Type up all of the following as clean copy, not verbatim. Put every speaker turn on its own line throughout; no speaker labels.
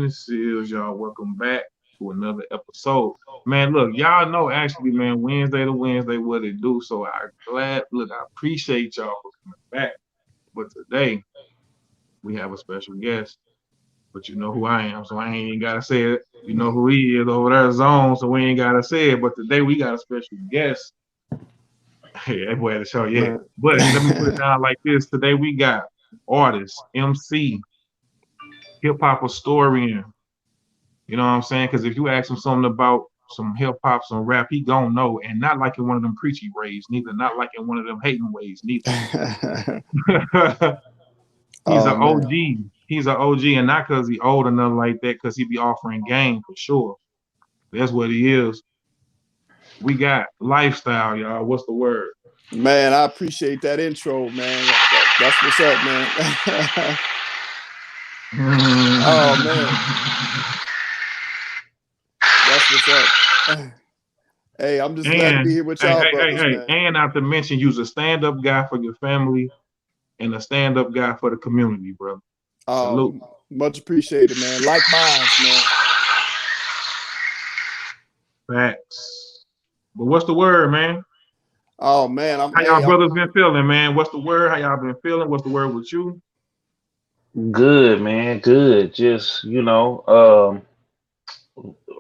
business is, y'all. Welcome back to another episode. Man, look, y'all know actually, man, Wednesday to Wednesday, what it do. So I appreciate y'all for coming back. But today, we have a special guest. But you know who I am, so I ain't even gotta say it. You know who he is over there, Zone, so we ain't gotta say it. But today we got a special guest. Hey, that boy had to show yet.
Man.
But let me put it down like this. Today we got artist, MC, hip hop historian. You know what I'm saying? Because if you ask him something about some hip hop, some rap, he gonna know, and not like in one of them preachy ways, neither. Not like in one of them hating ways, neither. He's an
Oh man.
OG. He's an OG, and not because he old or nothing like that, because he be offering game for sure. That's what he is. We got lifestyle, y'all. What's the word?
Man, I appreciate that intro, man. That's what's up, man. Oh man, that's what's up. Hey, I'm just glad to be
And
here with y'all, brothers,
hey,
man.
and not to mention, you's a stand-up guy for your family and a stand-up guy for the community, brother. Salute.
Much appreciated, man. Like minds, man.
Facts. But what's the word, man?
Oh man,
How y'all brothers been feeling, man? What's the word? How y'all been feeling? What's the word with you?
Good, man. Good. Just,
I'm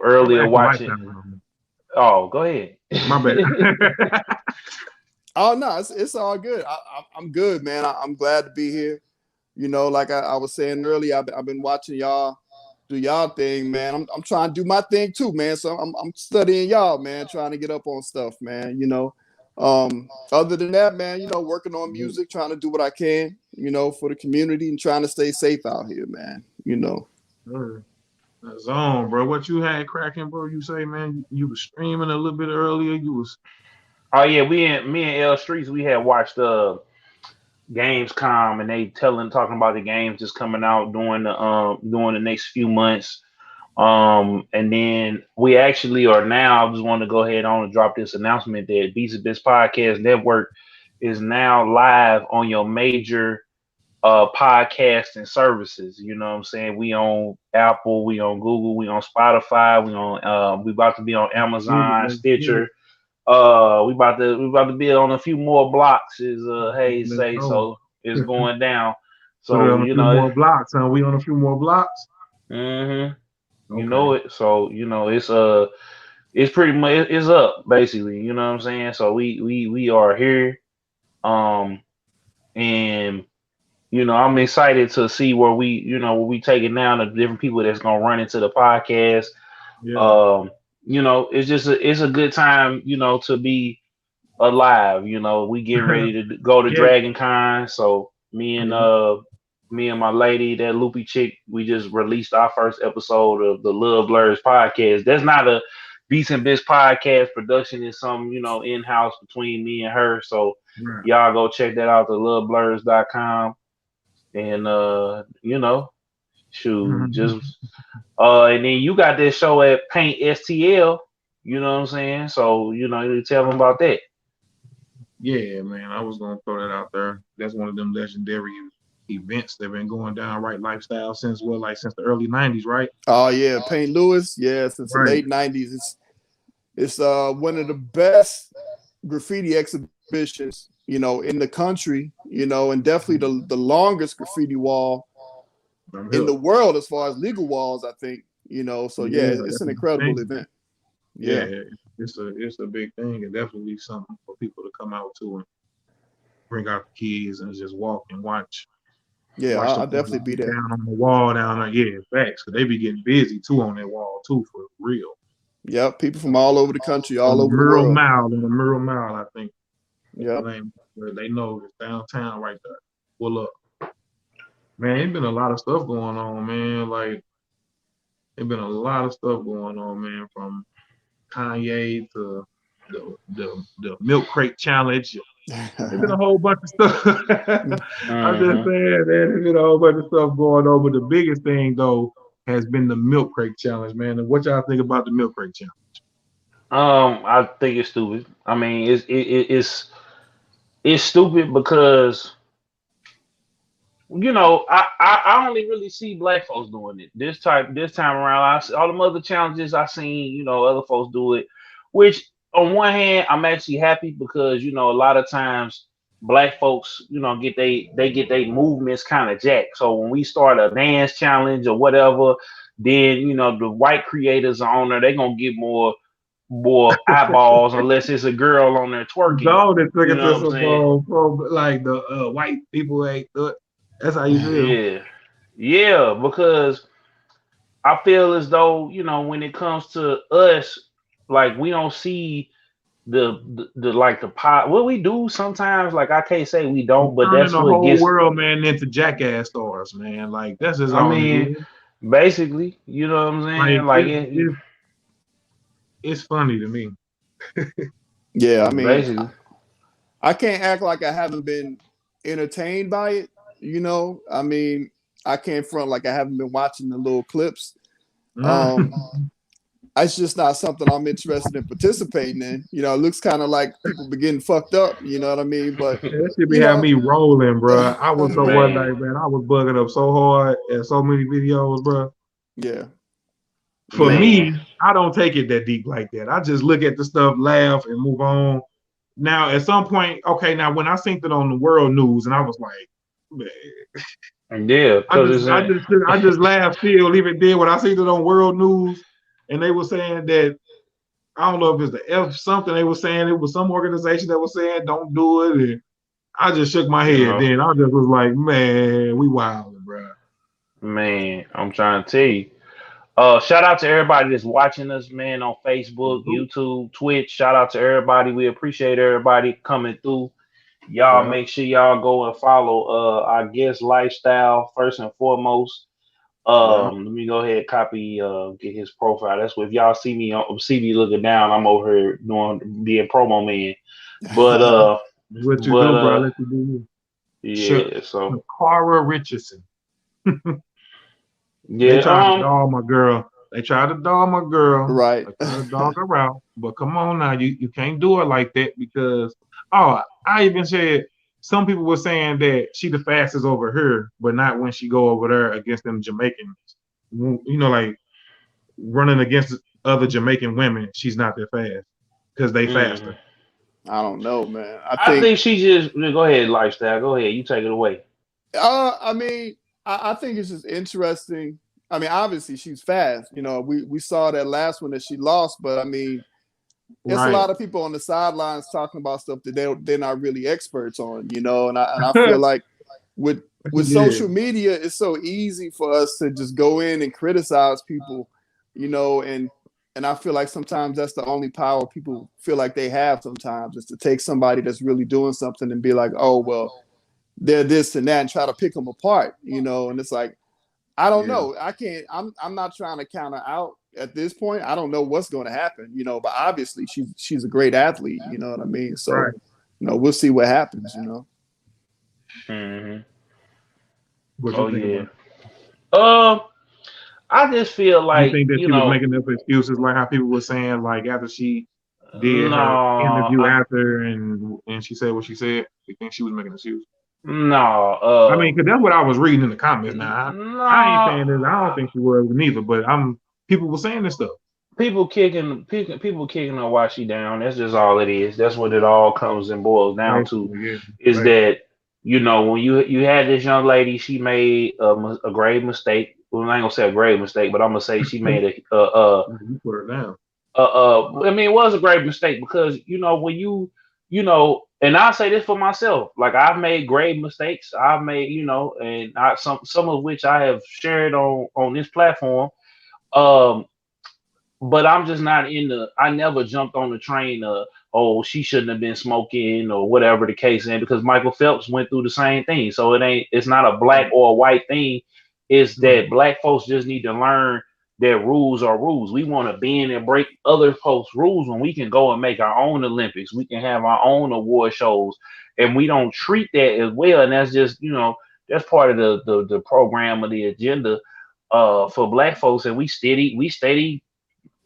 earlier
asking lifestyle.
watching. Oh, go ahead.
My bad.
Oh no, it's all good. I'm good, man. I'm glad to be here. You know, like I was saying earlier, I've been watching y'all do y'all thing, man. I'm trying to do my thing too, man. So I'm studying y'all, man, trying to get up on stuff, man. Other than that, man, working on music, trying to do what I can, for the community and trying to stay safe out here, man.
Zone, bro. What you had cracking, bro? You say, man, you was streaming a little bit earlier. You was
Oh yeah, me and L Streets, we had watched Gamescom, and they talking about the games that's coming out during the next few months. And then we actually are now. I just want to go ahead on and drop this announcement that Beats of This Podcast Network is now live on your major podcasting services. You know what I'm saying? We on Apple, we on Google, we on Spotify, we about to be on Amazon, Stitcher. We about to be on a few more blocks, as Hayes say. So it's going down.
Put it
So
on a few more blocks, huh? We on a few more blocks.
You know it. So it's pretty much it's up basically. You know what I'm saying? So we are here. And I'm excited to see where we take it down, the different people that's gonna run into the podcast.
Yeah.
It's a good time, to be alive. We getting ready to go to
Yeah.
Dragon Con. So me and my lady, that loopy chick, we just released our first episode of the Love Blurs podcast. That's not a Beats and Bits podcast production. It's some, in-house between me and her. So
Right.
y'all go check that out, the loveblurs.com. And shoot, just and then you got this show at Paint STL, you know what I'm saying? So, you tell them about that.
Yeah, man. I was gonna throw that out there. That's one of them legendary events that been going down right lifestyle since since the early '90s, right?
Oh yeah, Paint Lewis, yeah, since the
Right.
late '90s. It's one of the best graffiti exhibitions, in the country, and definitely the longest graffiti wall in the world as far as legal walls, I think. So yeah,
Yeah,
it's
that's
an
a big
incredible
thing.
event. Yeah.
Yeah, it's a big thing and definitely something for people to come out to and bring out the kids and just walk and
Yeah,
watch the
I'll
brothers
definitely be
get
there.
down on the wall down there. Yeah, facts, because they be getting busy too on that wall too, for real.
Yep, people from all over the country,
On
all
the
over the
Mural
world.
Mile, I think that's the
Yep.
name. Where they know it's downtown right there. Pull up. Man, it's been a lot of stuff going on, man. Like, it's been a lot of stuff going on, man, from Kanye to the milk crate challenge. There's been a whole bunch of stuff. I'm just
Mm-hmm.
saying, man, there's been a whole bunch of stuff going on. But the biggest thing, though, has been the milk crate challenge, man. And what y'all think about the milk crate challenge?
I think it's stupid. I mean, it's stupid because I only really see black folks doing it this time around. All the other challenges I seen, other folks do it. Which on one hand, I'm actually happy because a lot of times black folks, they get their movements kind of jacked. So when we start a dance challenge or whatever, then the white creators are on there. They gonna get more eyeballs unless it's a girl on there twerking.
Dog that took
You
it to
know what I'm
some
saying?
like the white people ain't. That's how you feel.
Yeah, yeah, because I feel as though, when it comes to us, like we don't see the like the pot. What we do sometimes, like I can't say we
You
don't, but
turning
that's
the
what
whole
gets.
world, man, into jackass stars, man. Like that's just
I
all it
mean,
is.
basically, you know what I'm saying?
Like
Like
it's funny to me.
Yeah, I mean,
basically,
I can't act like I haven't been entertained by it. I mean, I can't front like I haven't been watching the little clips. Um,
Mm.
it's just not something I'm interested in participating in. It looks kind of like people be getting fucked up. You know what I mean? But
That should be
you
having
know,
me rolling, bro. I was so one
man,
night, man. I was bugging up so hard at so many videos, bro.
yeah,
For
yeah,
man,
me, I don't take it that deep like that. I just look at the stuff, laugh, and move on. Now, at some point, okay, now when I seen it on the world news, and I was like, man,
yeah, because it's
I just laughed still, even then when I seen it on world news, and they were saying that I don't know if it's the F something they were saying it was some organization that was saying don't do it, and I just shook my
you
head.
know,
Then I just was like, man, we wilding, bro.
man, I'm trying to tell you. Shout out to everybody that's watching us, man, on Facebook, YouTube, Twitch. Shout out to everybody. We appreciate everybody coming through. Y'all
Yeah,
make sure y'all go and follow our guest lifestyle first and foremost.
yeah.
Let me go ahead and copy get his profile. That's what if y'all see me looking down, I'm over here doing being promo man. But
what you
but
do, bro? Let you do you.
yeah, so
Shakara Richardson. They
yeah,
tried to dog my girl. They tried to dog my girl.
Right.
They tried to dog her out. But come on now, you can't do it like that because I even said some people were saying that she the fastest over her, but not when she go over there against them Jamaicans. Like running against other Jamaican women, she's not that fast because they
mhm.
faster.
I don't know, man. I
I
think.
think she just go ahead, lifestyle. Go ahead, you take it away.
I mean, I think it's just interesting. I mean, obviously she's fast. We saw that last one that she lost, but I mean, it's a
Right.
lot of people on the sidelines talking about stuff that they're not really experts on. And I feel like with
Yeah.
social media, it's so easy for us to just go in and criticize people, and I feel like sometimes that's the only power people feel like they have sometimes is to take somebody that's really doing something and be like, oh well, they're this and that, and try to pick them apart. And it's like, I don't
Yeah.
know. I can't. I'm not trying to count her out at this point. I don't know what's going to happen. But obviously she's a great athlete. You know what I mean? So,
Right.
we'll see what happens.
Hmm.
What you
Oh
think
yeah.
about it?
Uh, I just feel
You
like
think that she was making up excuses like how people were saying like after she did her
no,
interview after and she said what she said? You think she was making excuses?
no,
I mean, because that's what I was reading in the comments. Now, I ain't
no.
saying this. I don't think she was neither, but people were saying this stuff.
People kicking her while she down. That's just all it is. That's what it all comes and boils down to.
Basically, yeah.
Is
Basically.
that when you had this young lady, she made a grave mistake. Well, I ain't gonna say a grave mistake, but I'm gonna say she made
You put her down.
I mean, it was a grave mistake because when and I say this for myself, like I've made grave mistakes. I've made and some of which I have shared on this platform. Um, but I'm just not in the. I never jumped on the train of she shouldn't have been smoking or whatever the case is because Michael Phelps went through the same thing. So it's not a black
Right.
or a white thing. It's
Right.
that black folks just need to learn that rules are rules. We want to bend and break other folks' rules when we can go and make our own Olympics. We can have our own award shows, and we don't treat that as well. And that's just that's part of the program or the agenda for black folks, and we steady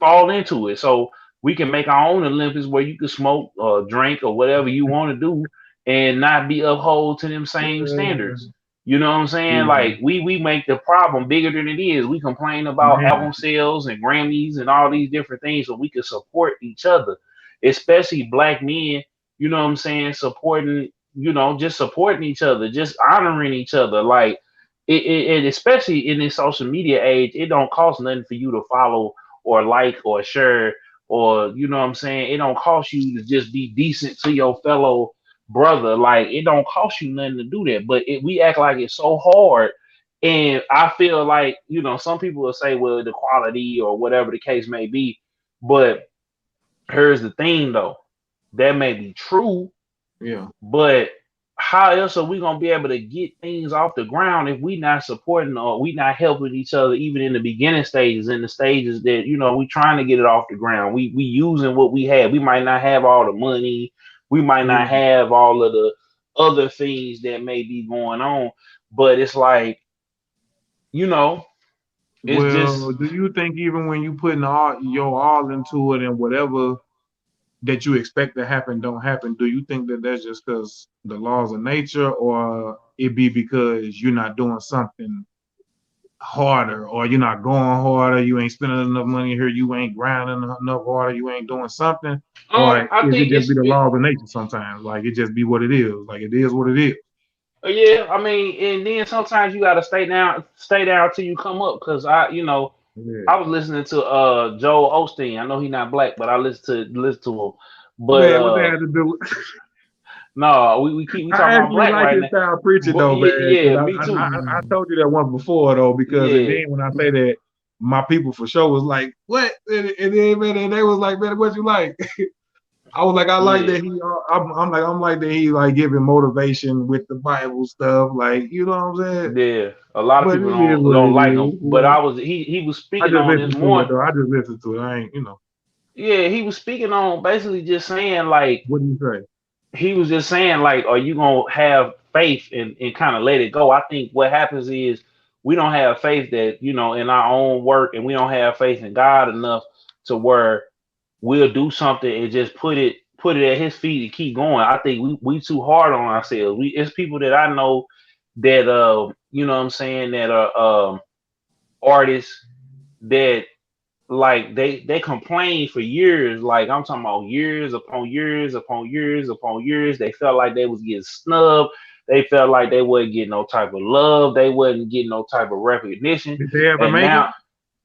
fall into it. So we can make our own Olympics where you can smoke or drink or whatever you want to do and not be uphold to them same
Uh,
standards. You know what I'm saying?
Yeah,
Like we make the problem bigger than it is. We complain about
man.
album sales and Grammys and all these different things, so we can support each other, especially black men. You know what I'm saying? Supporting, just supporting each other, just honoring each other. Like especially in this social media age, it don't cost nothing for you to follow or like or share, or you know what I'm saying. It don't cost you to just be decent to your fellow brother. Like it don't cost you nothing to do that, but we act like it's so hard. And I feel like, some people will say, well, the quality or whatever the case may be. But here's the thing though, that may be true,
Yeah.
but how else are we gonna be able to get things off the ground if we not supporting or we not helping each other, even in the beginning stages, in the stages that we trying to get it off the ground. We using what we have. We might not have all the money. We might
Yeah.
not have all of the other things that may be going on, but it's like, you know, it's
Well,
just
do you think even when you putting all into it and whatever that you expect to happen don't happen, do you think that that's just because the laws of nature, or it be because you're not doing something harder, or you're not going harder, you ain't spending enough money here, you ain't grinding enough harder, you ain't doing something, or
I
is it
think
just be the laws of nature sometimes? Like it just be what it is. Like it is what it is.
yeah, I mean, and then sometimes you gotta stay down till you come up. Cause I
Yeah.
was listening to Joel Osteen. I know he's not black, but I listen to him. But
Man, what they had to do?
no, we talking
I
about
actually
black
like
right
his
now.
style preaching
But
though,
yeah,
man. Because
yeah, me too.
I told you that once before though. Because and
Yeah,
then when I say that, my people for sure was like, "What?" And then man, and they was like, "Man, what you like?" I was like, "I like
yeah,
that he." I'm like that he like giving motivation with the Bible stuff. Like you know what I'm saying?
yeah. A lot of
But
people
it is what
don't
it
like him.
is.
But
Yeah.
he was
I
speaking
just
on this
listened to it
morning.
though. I just listened to it. I ain't, you know.
Yeah, he was speaking on basically just saying like
What do you say?
he was just saying like, are you gonna have faith and kind of let it go? I think what happens is we don't have faith that in our own work, and we don't have faith in God enough to where we'll do something and just put it at His feet and keep going. I think we too hard on ourselves. It's people that I know that what I'm saying, that are artists that like they complained for years. Like I'm talking about years upon years upon years upon years. They felt like they was getting snubbed. They felt like they wasn't getting no type of love. They wasn't getting no type of recognition.
Did they ever
And
make it?
now,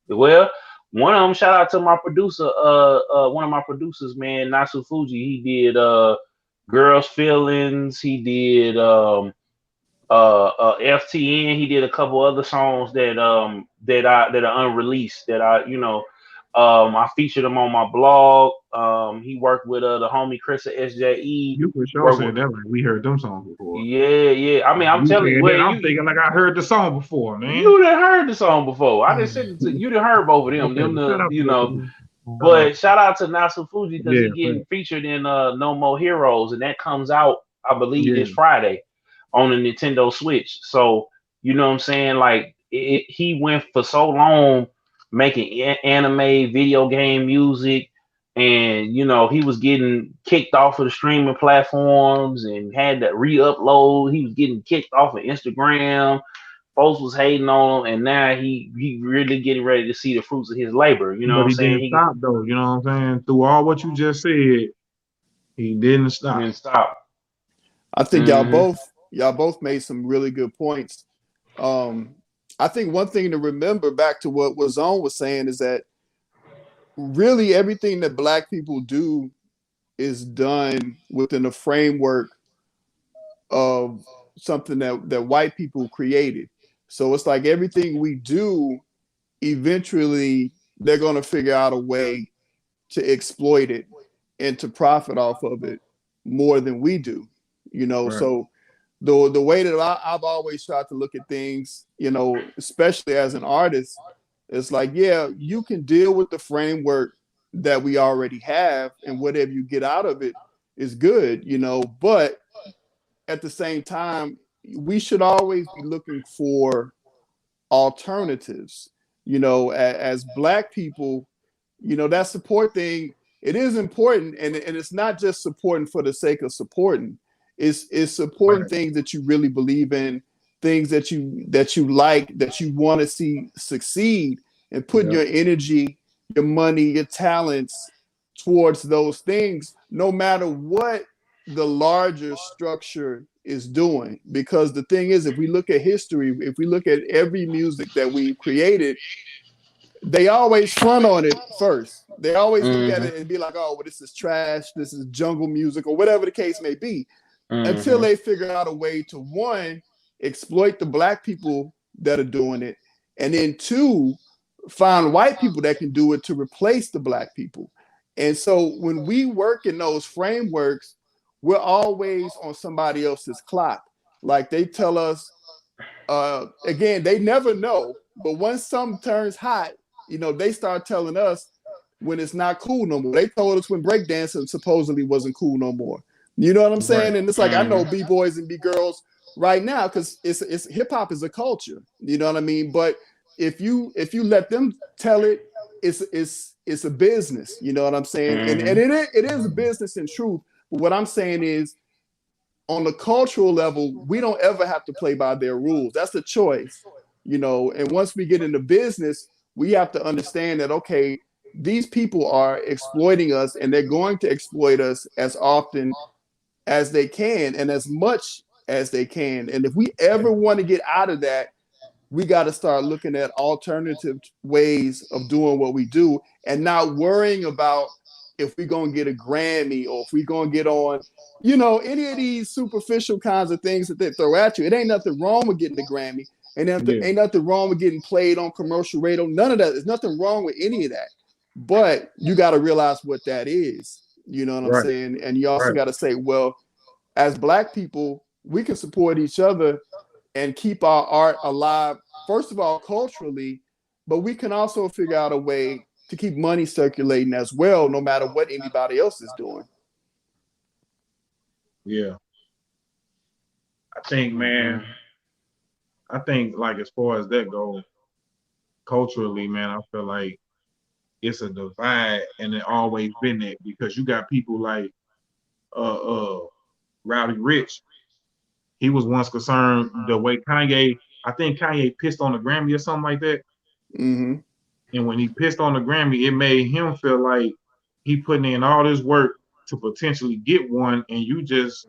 well, one of them, shout out to my producer, one of my producers, man, Nasu Fuji. He did Girls Feelings. He did FTN. He did a couple other songs that are unreleased, that I featured him on my blog. He worked with the homie Chris at SJE.
You for sure
Worked with
said that like we heard them songs before.
Yeah, yeah. I mean, I'm
You
telling you,
said
well,
that, I'm thinking like I heard the song before, man.
you done heard the song before. I just said it to you. Done heard both of them.
Okay,
Them
well, shout
the
out to the team. Shout out.
But shout out to Nasu Fuji because
Yeah,
he getting
thanks.
featured in No More Heroes, and that comes out, I believe,
Yeah,
this Friday on the Nintendo Switch. So you know what I'm saying? Like he went for so long making anime, video game music, and he was getting kicked off of the streaming platforms and had to re-upload. He was getting kicked off of Instagram. Folks was hating on him, and now he really getting ready to see the fruits of his labor. You know what
but
I'm
he
saying?
didn't stop though. You know what I'm saying? Through all what you just said, he didn't
He
stop.
didn't stop.
I think
Hmm.
y'all both made some really good points. Um, I think one thing to remember back to what Wazone was saying is that really everything that Black people do is done within a framework of something that white people created. So it's like everything we do, eventually they're going to figure out a way to exploit it and to profit off of it more than we do.
Right.
So the way that I've always tried to look at things, especially as an artist, it's like, yeah, you can deal with the framework that we already have, and whatever you get out of it is good, but at the same time, we should always be looking for alternatives. As Black people, that support thing, it is important, and it's not just supporting for the sake of supporting. It's supporting
Right.
things that you really believe in, things that you like, that you want to see succeed, and putting
Yeah.
your energy, your money, your talents towards those things, no matter what the larger structure is doing. Because the thing is, if we look at history, if we look at every music that we've created, they always front on it first. They always look at it and be like, oh, well, this is trash, this is jungle music, or whatever the case may be, until they figure out a way to, one, exploit the black people that are doing it, and then two, find white people that can do it to replace the black people. And so when we work in those frameworks, we're always on somebody else's clock. Like they tell us, again, they never know, but once something turns hot, they start telling us when it's not cool no more. They told us when breakdancing supposedly wasn't cool no more. You know what I'm saying?
Right.
And it's like, I know B-boys and B-girls right now, because it's hip hop is a culture. You know what I mean? But if you let them tell it, it's a business. You know what I'm saying? And it is a business in truth. But what I'm saying is, on the cultural level, we don't ever have to play by their rules. That's a choice, And once we get into business, we have to understand that, okay, these people are exploiting us, and they're going to exploit us as often as they can and as much as they can. And if we ever want to get out of that, we got to start looking at alternative ways of doing what we do, and not worrying about if we're going to get a Grammy, or if we're going to get on, any of these superficial kinds of things that they throw at you. It ain't nothing wrong with getting the Grammy. And ain't nothing wrong with getting played on commercial radio. None of that. There's nothing wrong with any of that. But you got to realize what that is. You know what I'm saying? And you also got to say, well, as black people, we can support each other and keep our art alive, first of all, culturally, but we can also figure out a way to keep money circulating as well, no matter what anybody else is doing.
Yeah. I think, man, like as far as that goes, culturally, man, I feel like it's a divide, and it always been that, because you got people like Rowdy Rich. He was once concerned the way Kanye, I think Kanye pissed on the Grammy or something like that.
Mm-hmm.
And when he pissed on the Grammy, it made him feel like he putting in all this work to potentially get one, and you just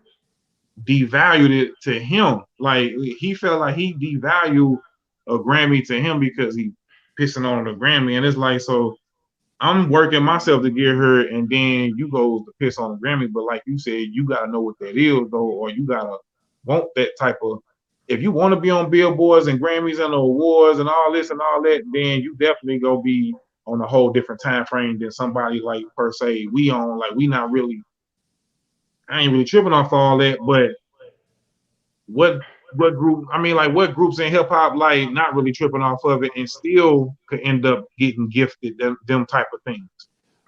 devalued it to him. Like he felt like he devalued a Grammy to him because he pissing on the Grammy. And it's like, so I'm working myself to get her, and then you go to piss on the Grammy. But like you said, you gotta know what that is though, or you gotta want that type of, if you want to be on billboards and Grammys and awards and all this and all that, then you definitely gonna be on a whole different time frame than somebody like per se we on. Like we not really, I ain't really tripping off all that. But what group, I mean, like what groups in hip hop like not really tripping off of it and still could end up getting gifted them type of things?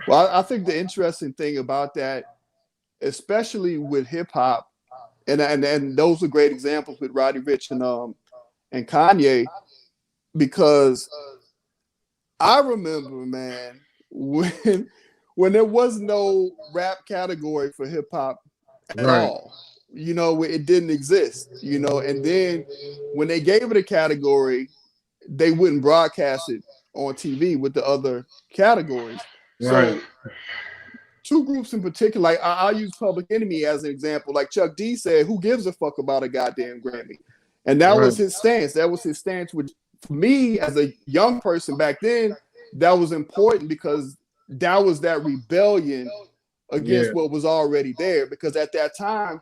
Well, I think the interesting thing about that, especially with hip hop, and those are great examples with Roddy Ricch and Kanye, because I remember, man, when there was no rap category for hip hop at all. It didn't exist, and then when they gave it a category, they wouldn't broadcast it on TV with the other categories. So two groups in particular, like I'll use Public Enemy as an example. Like Chuck D said, who gives a fuck about a goddamn Grammy? And that was his stance. That was his stance, which for me as a young person back then, that was important, because that was that rebellion against what was already there. Because at that time,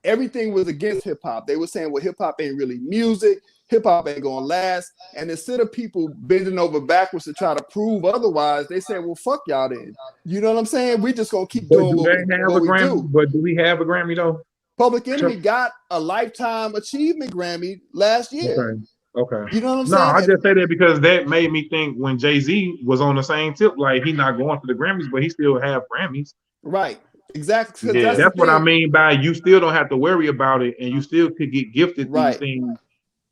everything was against hip hop. They were saying, well, hip hop ain't really music. Hip hop ain't gonna last. And instead of people bending over backwards to try to prove otherwise, they said, well, fuck y'all then. You know what I'm saying? We just gonna keep doing what we do.
But do we have a Grammy though?
Public Enemy got a Lifetime Achievement Grammy last year.
Okay.
You know what I'm
saying? No, I
saying?
just say that because that made me think when Jay-Z was on the same tip, like he not going for the Grammys, but he still have Grammys.
Right. Exactly.
Yeah.
That's what I mean by you still don't have to worry about it, and you still could get gifted these things.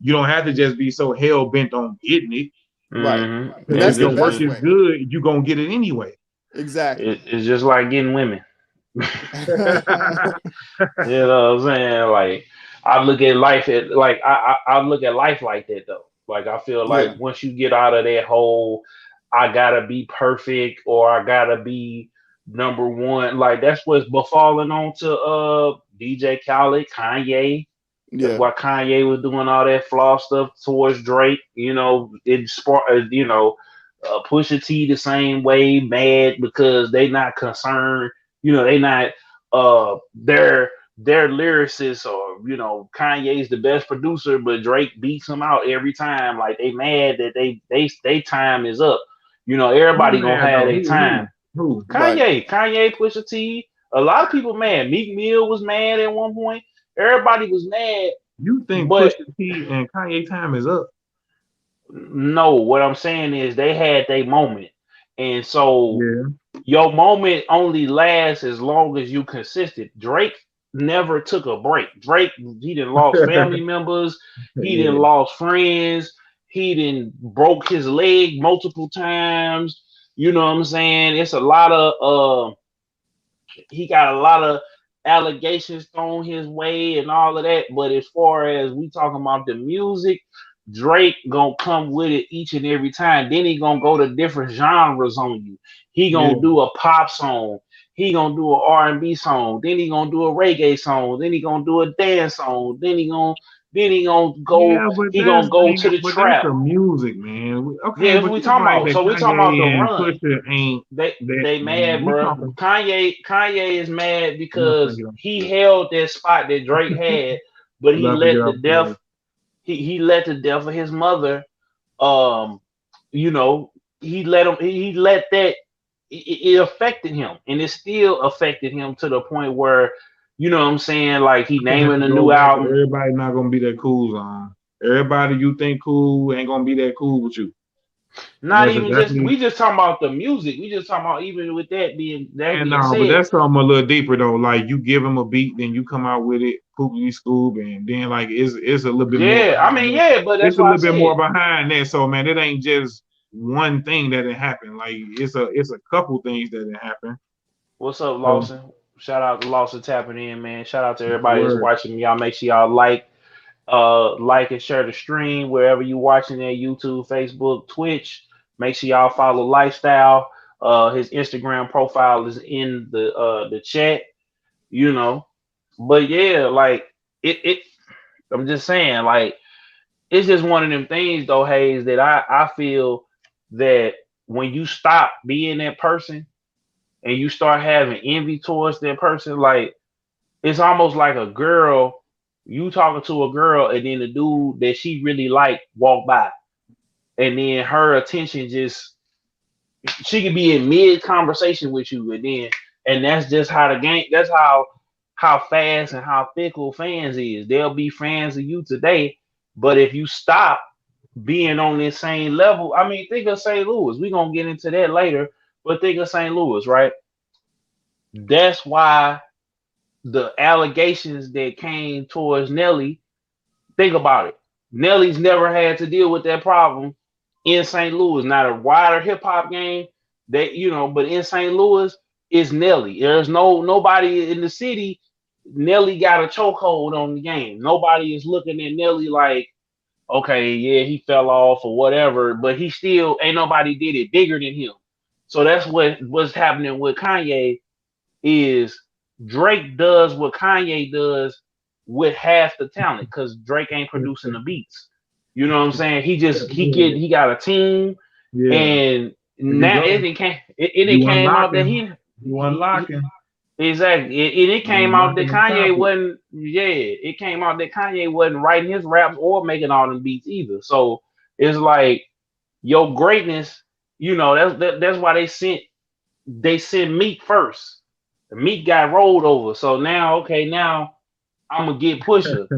You don't have to just be so hell bent on getting it.
Right.
If your work is good, you're gonna get it anyway.
Exactly.
It's just like getting women. You know what I'm saying? Like, I look at life at like I look at life like that though. Like I feel like
Yeah,
once you get out of that whole I gotta be perfect or I gotta be number one, like that's what's befalling on to DJ Khaled, Kanye. That's
yeah,
why Kanye was doing all that flaw stuff towards Drake. It spark. Pusha T the same way, mad because they not concerned. They not their lyricists or Kanye's the best producer, but Drake beats him out every time. Like they mad that they time is up.
Who
Everybody gonna
mad
have
though?
their time.
Who?
right.
Kanye, Pusha T. A lot of people mad. Meek Mill was mad at one point. Everybody was mad,
You think
but
Pusha T and Kanye time is up?
no, what I'm saying is they had their moment. And so
Yeah.
your moment only lasts as long as you consistent. Drake never took a break. Drake, he didn't lost family members, he didn't
Yeah.
lost friends, he didn't broke his leg multiple times. You know what I'm saying? It's a lot of he got a lot of allegations thrown his way and all of that. But as far as we talking about the music, Drake gonna come with it each and every time. Then he gonna go to different genres on you. He
Yeah.
gonna do a pop song. He gonna do an R&B song. Then he gonna do a reggae song. Then he gonna do a dance song. Then he gonna go.
Yeah, but
He gonna go to the
that's
trap.
the music, man.
Yeah,
Okay,
that's what
but
we
you
talking
like
about.
that
So we talking about the
Kanye and
run.
Pusha ain't that,
They mad,
we
bro.
talking.
Kanye is mad
I'm not gonna
because
get on.
he held that spot that Drake had, but
I'm about to get off the.
he let the death of his mother, um, you know, he let that it affected him, and it still affected him to the point where, you know what I'm saying, like he
I think
naming
that
a
goes
new
back to
album.
everybody not gonna be that cool zone. Everybody you think cool ain't gonna be that cool with you. And
Not
that's a
even just
definitely.
we just talking about the music. We just talking about even with that
And
being
no, but
said.
that's something a little deeper though. Like you give him a beat, then you come out with it, poopy scoop, and then like it's a little bit more
Yeah, I
behind
mean,
that.
yeah, but that's
It's a
why I
little bit more
said,
behind that. So man, it ain't just one thing that it happened. Like it's a couple things that it happened.
what's up,
So
Lawson? Shout out to Lawson tapping in, man. Shout out to
no
everybody that's
word.
watching. Y'all make sure y'all like and share the stream wherever you watching at YouTube, Facebook, Twitch. Make sure y'all follow Lifestyle. His Instagram profile is in the chat, you know. But yeah, like it I'm just saying, like, it's just one of them things though, Hayes, that I feel that when you stop being that person and you start having envy towards that person, like it's almost like a girl, you talking to a girl, and then the dude that she really like walk by, and then her attention just she could be in mid conversation with you, and that's just how the game. That's how fast and how fickle fans is. They'll be fans of you today, but if you stop being on this same level, I mean, think of St. Louis. We're gonna get into that later, but think of St. Louis, right? That's why the allegations that came towards Nelly, think about it. Nelly's never had to deal with that problem in St. Louis. Not a wider hip hop game that but in St. Louis, it's Nelly. There's nobody in the city. Nelly got a chokehold on the game. Nobody is looking at Nelly like, okay, yeah, he fell off or whatever, but he still ain't nobody did it bigger than him. So that's what's happening with Kanye is Drake does what Kanye does with half the talent because Drake ain't producing the beats. You know what I'm saying? He got a team,
Yeah,
and
there you
now
go.
it
You
came out that
unlocking. You
he
unlocking.
exactly it
You
came out that
unlocking the
Kanye
topic.
wasn't it came out that Kanye wasn't writing his raps or making all them beats either. So it's like your greatness. That's why they sent Meek first. The Meek got rolled over. So now, okay, now I'm gonna get Pusha.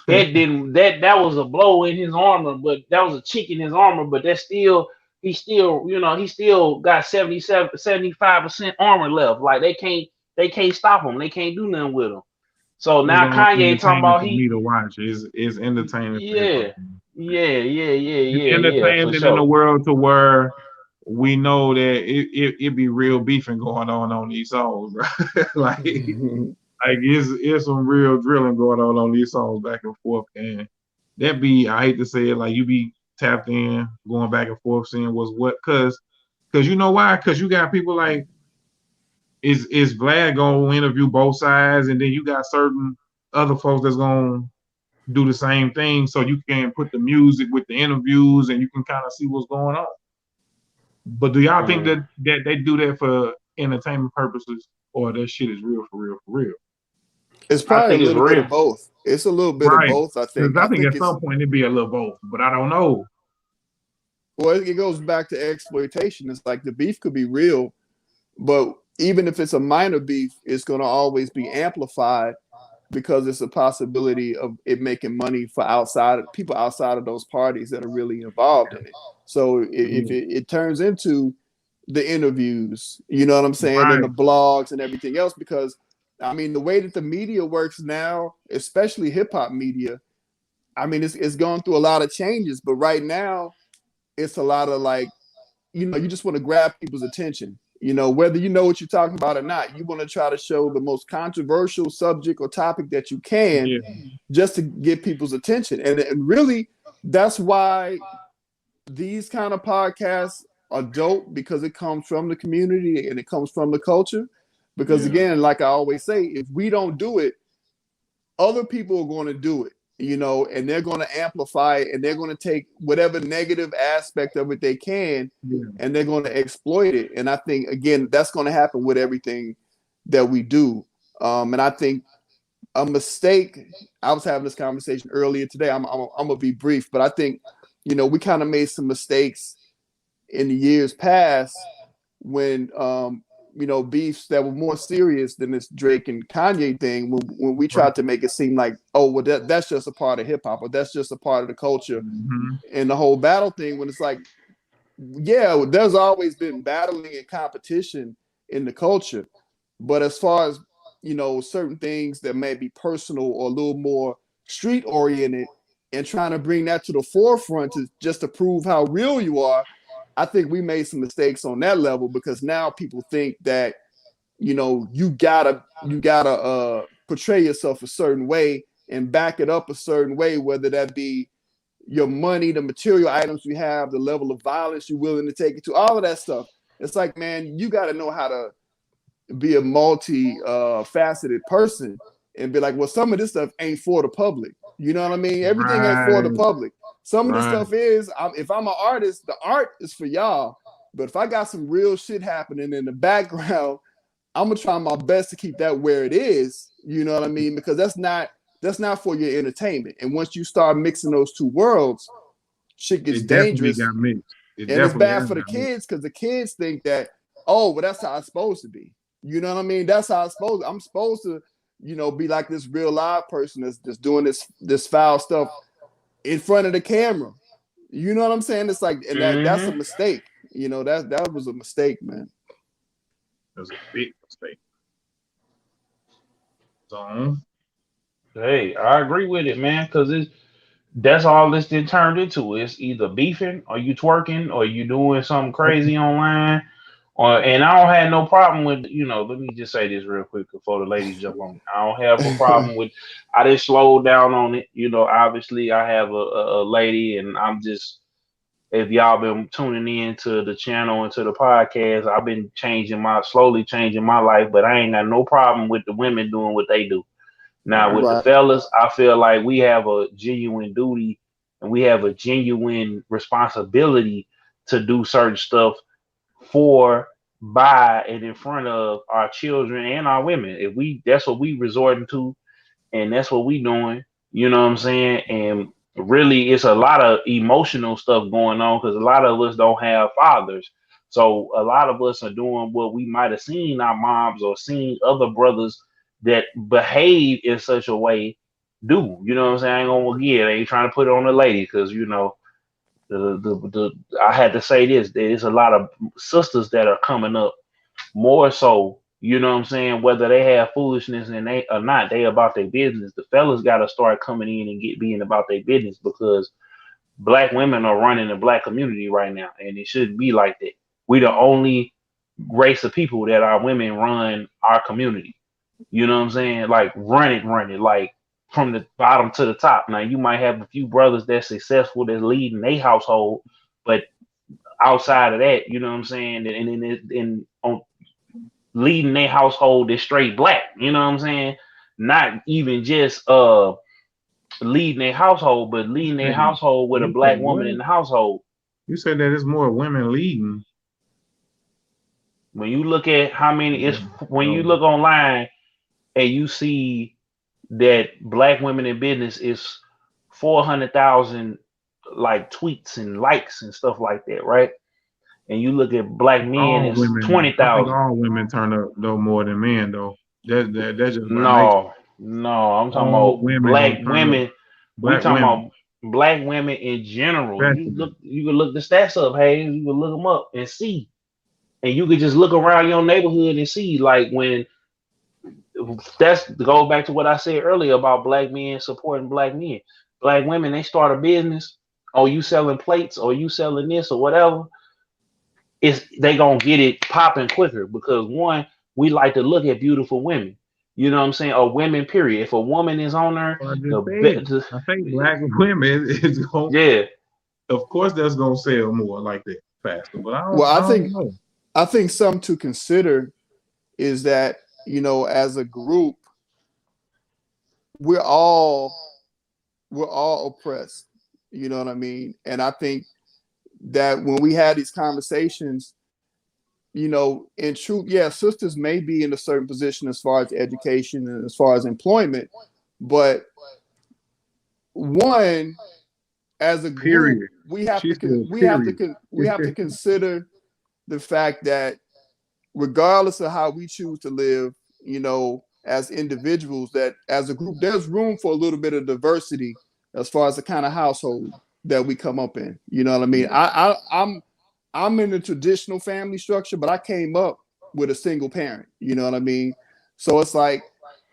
That was a blow in his armor, but that was a chink in his armor, but that's still he still got 75% armor left. Like they can't stop him. They can't do nothing with him. So
It's
now
all
Kanye talking
entertaining
about
for me to watch. It's entertaining for everybody.
yeah, yeah, yeah, yeah,
It's
yeah, yeah, for
entertaining in a
sure.
world to where we know that it be real beefing going on these songs, bro. like Like it's some real drilling going on these songs back and forth, and that be I hate to say it, like you be tapped in, going back and forth, seeing what's what, cause you know why? Cause you got people like is Vlad gonna interview both sides, and then you got certain other folks that's gonna do the same thing, so you can put the music with the interviews, and you can kind of see what's going on. But do y'all think
Mm.
that they do that for entertainment purposes, or that shit is real for real for real?
It's
I
probably a
think it's
little bit
real.
of both. It's a little bit of
Right.
both, I
Because
think.
I
I
think
think
at
it's
some point it'd be a little both, but I don't know.
well, it goes back to exploitation. It's like the beef could be real, but even if it's a minor beef, it's going to always be amplified because it's a possibility of it making money for outside people outside of those parties that are really involved in it. So if
Yeah.
it turns into the interviews, you know what I'm saying, and
Right.
the blogs and everything else, because I mean the way that the media works now, especially hip hop media, I mean it's gone through a lot of changes, but right now it's a lot of like, you know, you just want to grab people's attention. You know, whether you know what you're talking about or not, you want to try to show the most controversial subject or topic that you can
Yeah.
just to get people's attention. And really, that's why these kind of podcasts are dope, because it comes from the community and it comes from the culture. Because
Yeah.
again, like I always say, if we don't do it, other people are going to do it, you know, and they're going to amplify it, and they're going to take whatever negative aspect of it they can,
Yeah.
and they're going to exploit it. And I think again that's going to happen with everything that we do. And I think a mistake, I was having this conversation earlier today, I'm gonna be brief, but I think, you know, we kind of made some mistakes in the years past when you know, beefs that were more serious than this Drake and Kanye thing, when we
Right.
tried to make it seem like, oh well, that's just a part of hip hop, or that's just a part of the culture,
Mm-hmm.
and the whole battle thing, when it's like, yeah, there's always been battling and competition in the culture, but as far as, you know, certain things that may be personal or a little more street oriented, and trying to bring that to the forefront to just to prove how real you are, I think we made some mistakes on that level, because now people think that, you know, you gotta portray yourself a certain way and back it up a certain way, whether that be your money, the material items you have, the level of violence you're willing to take it to, all of that stuff. It's like, man, you got to know how to be a multi faceted person and be like, well, some of this stuff ain't for the public. You know what I mean? Everything ain't for the
Right.
public. Some of this
Right.
stuff is, if I'm an artist, the art is for y'all. But if I got some real shit happening in the background, I'm gonna try my best to keep that where it is. You know what I mean? Because that's not for your entertainment. And once you start mixing those two worlds, shit gets
It definitely
dangerous,
got mixed. It
and it's
definitely
bad
has
for the
got mixed.
kids, because the kids think that, oh, well, that's how it's supposed to be. You know what I mean? That's how I'm supposed to, you know, be like this real live person that's doing this foul stuff in front of the camera. You know what I'm saying? It's like, and that's a
Hmm.
mistake. You know, that was a mistake, man.
That's a big mistake. So
Hey, I agree with it, man, because that's all this then turned into. It's either beefing, or you twerking, or you doing something crazy online. Or, and I don't have no problem with, let me just say this real quick before the ladies jump on me. I don't have a problem with, I just slowed down on it. Obviously I have a lady, and I'm just, if y'all been tuning in to the channel and to the podcast, I've been slowly changing my life, but I ain't got no problem with the women doing what they do. Now,
right.
with the
Right.
fellas, I feel like we have a genuine duty, and we have a genuine responsibility to do certain stuff for, by, and in front of our children and our women. If that's what we resorting to, and that's what we doing. You know what I'm saying? And really, it's a lot of emotional stuff going on, because a lot of us don't have fathers. So a lot of us are doing what we might have seen our moms or seen other brothers that behave in such a way do. You know what I'm saying? I ain't gonna forget. I ain't trying to put it on the lady, because I had to say this. There's a lot of sisters that are coming up more so. You know what I'm saying? Whether they have foolishness and they or not, they about their business. The fellas got to start coming in and being about their business, because black women are running the black community right now, and it shouldn't be like that. We the only race of people that our women run our community. You know what I'm saying? Like run it, like from the bottom to the top. Now you might have a few brothers that's successful that's leading a household, but outside of that, you know what I'm saying, and on leading their household is straight black. You know what I'm saying? Not even just leading their household, but leading their
Hey,
household with a
you say
black woman
what?
in the household.
You said that it's more women leading.
When you look at how many it's when you
No,
look online and you see that black women in business is 400,000 like tweets and likes and stuff like that, right? And you look at black men,
all
it's
women. I think
20,000.
all women turn up though more than men though. That's just by nature.
No, I'm talking
All
about
women
black
gonna turn up.
women. We
Black
talking
women,
about black women in general.
especially.
You can look the stats up, hey, you can look them up and see, and you could just look around your neighborhood and see, like when that's goes back to what I said earlier about black men supporting black men. Black women, they start a business, or you selling plates, or you selling this or whatever, it's they gonna get it popping quicker because one, we like to look at beautiful women. You know what I'm saying? Or women, period. If a woman is on there,
So I
the
just said.
be-
I think black women is going.
yeah,
Of course, that's gonna sell more like that faster. But
Well,
I don't know.
I think something to consider is that, as a group, we're all we're all oppressed. You know what I mean? And I think that when we had these conversations, in truth, yeah, sisters may be in a certain position as far as education and as far as employment, but one, as a group,
Period. She said period.
we have to consider the fact that regardless of how we choose to live, as individuals, that as a group, there's room for a little bit of diversity as far as the kind of household that we come up in. You know what I mean?
Yeah,
I'm in a traditional family structure, but I came up with a single parent. You know what I mean? So it's like,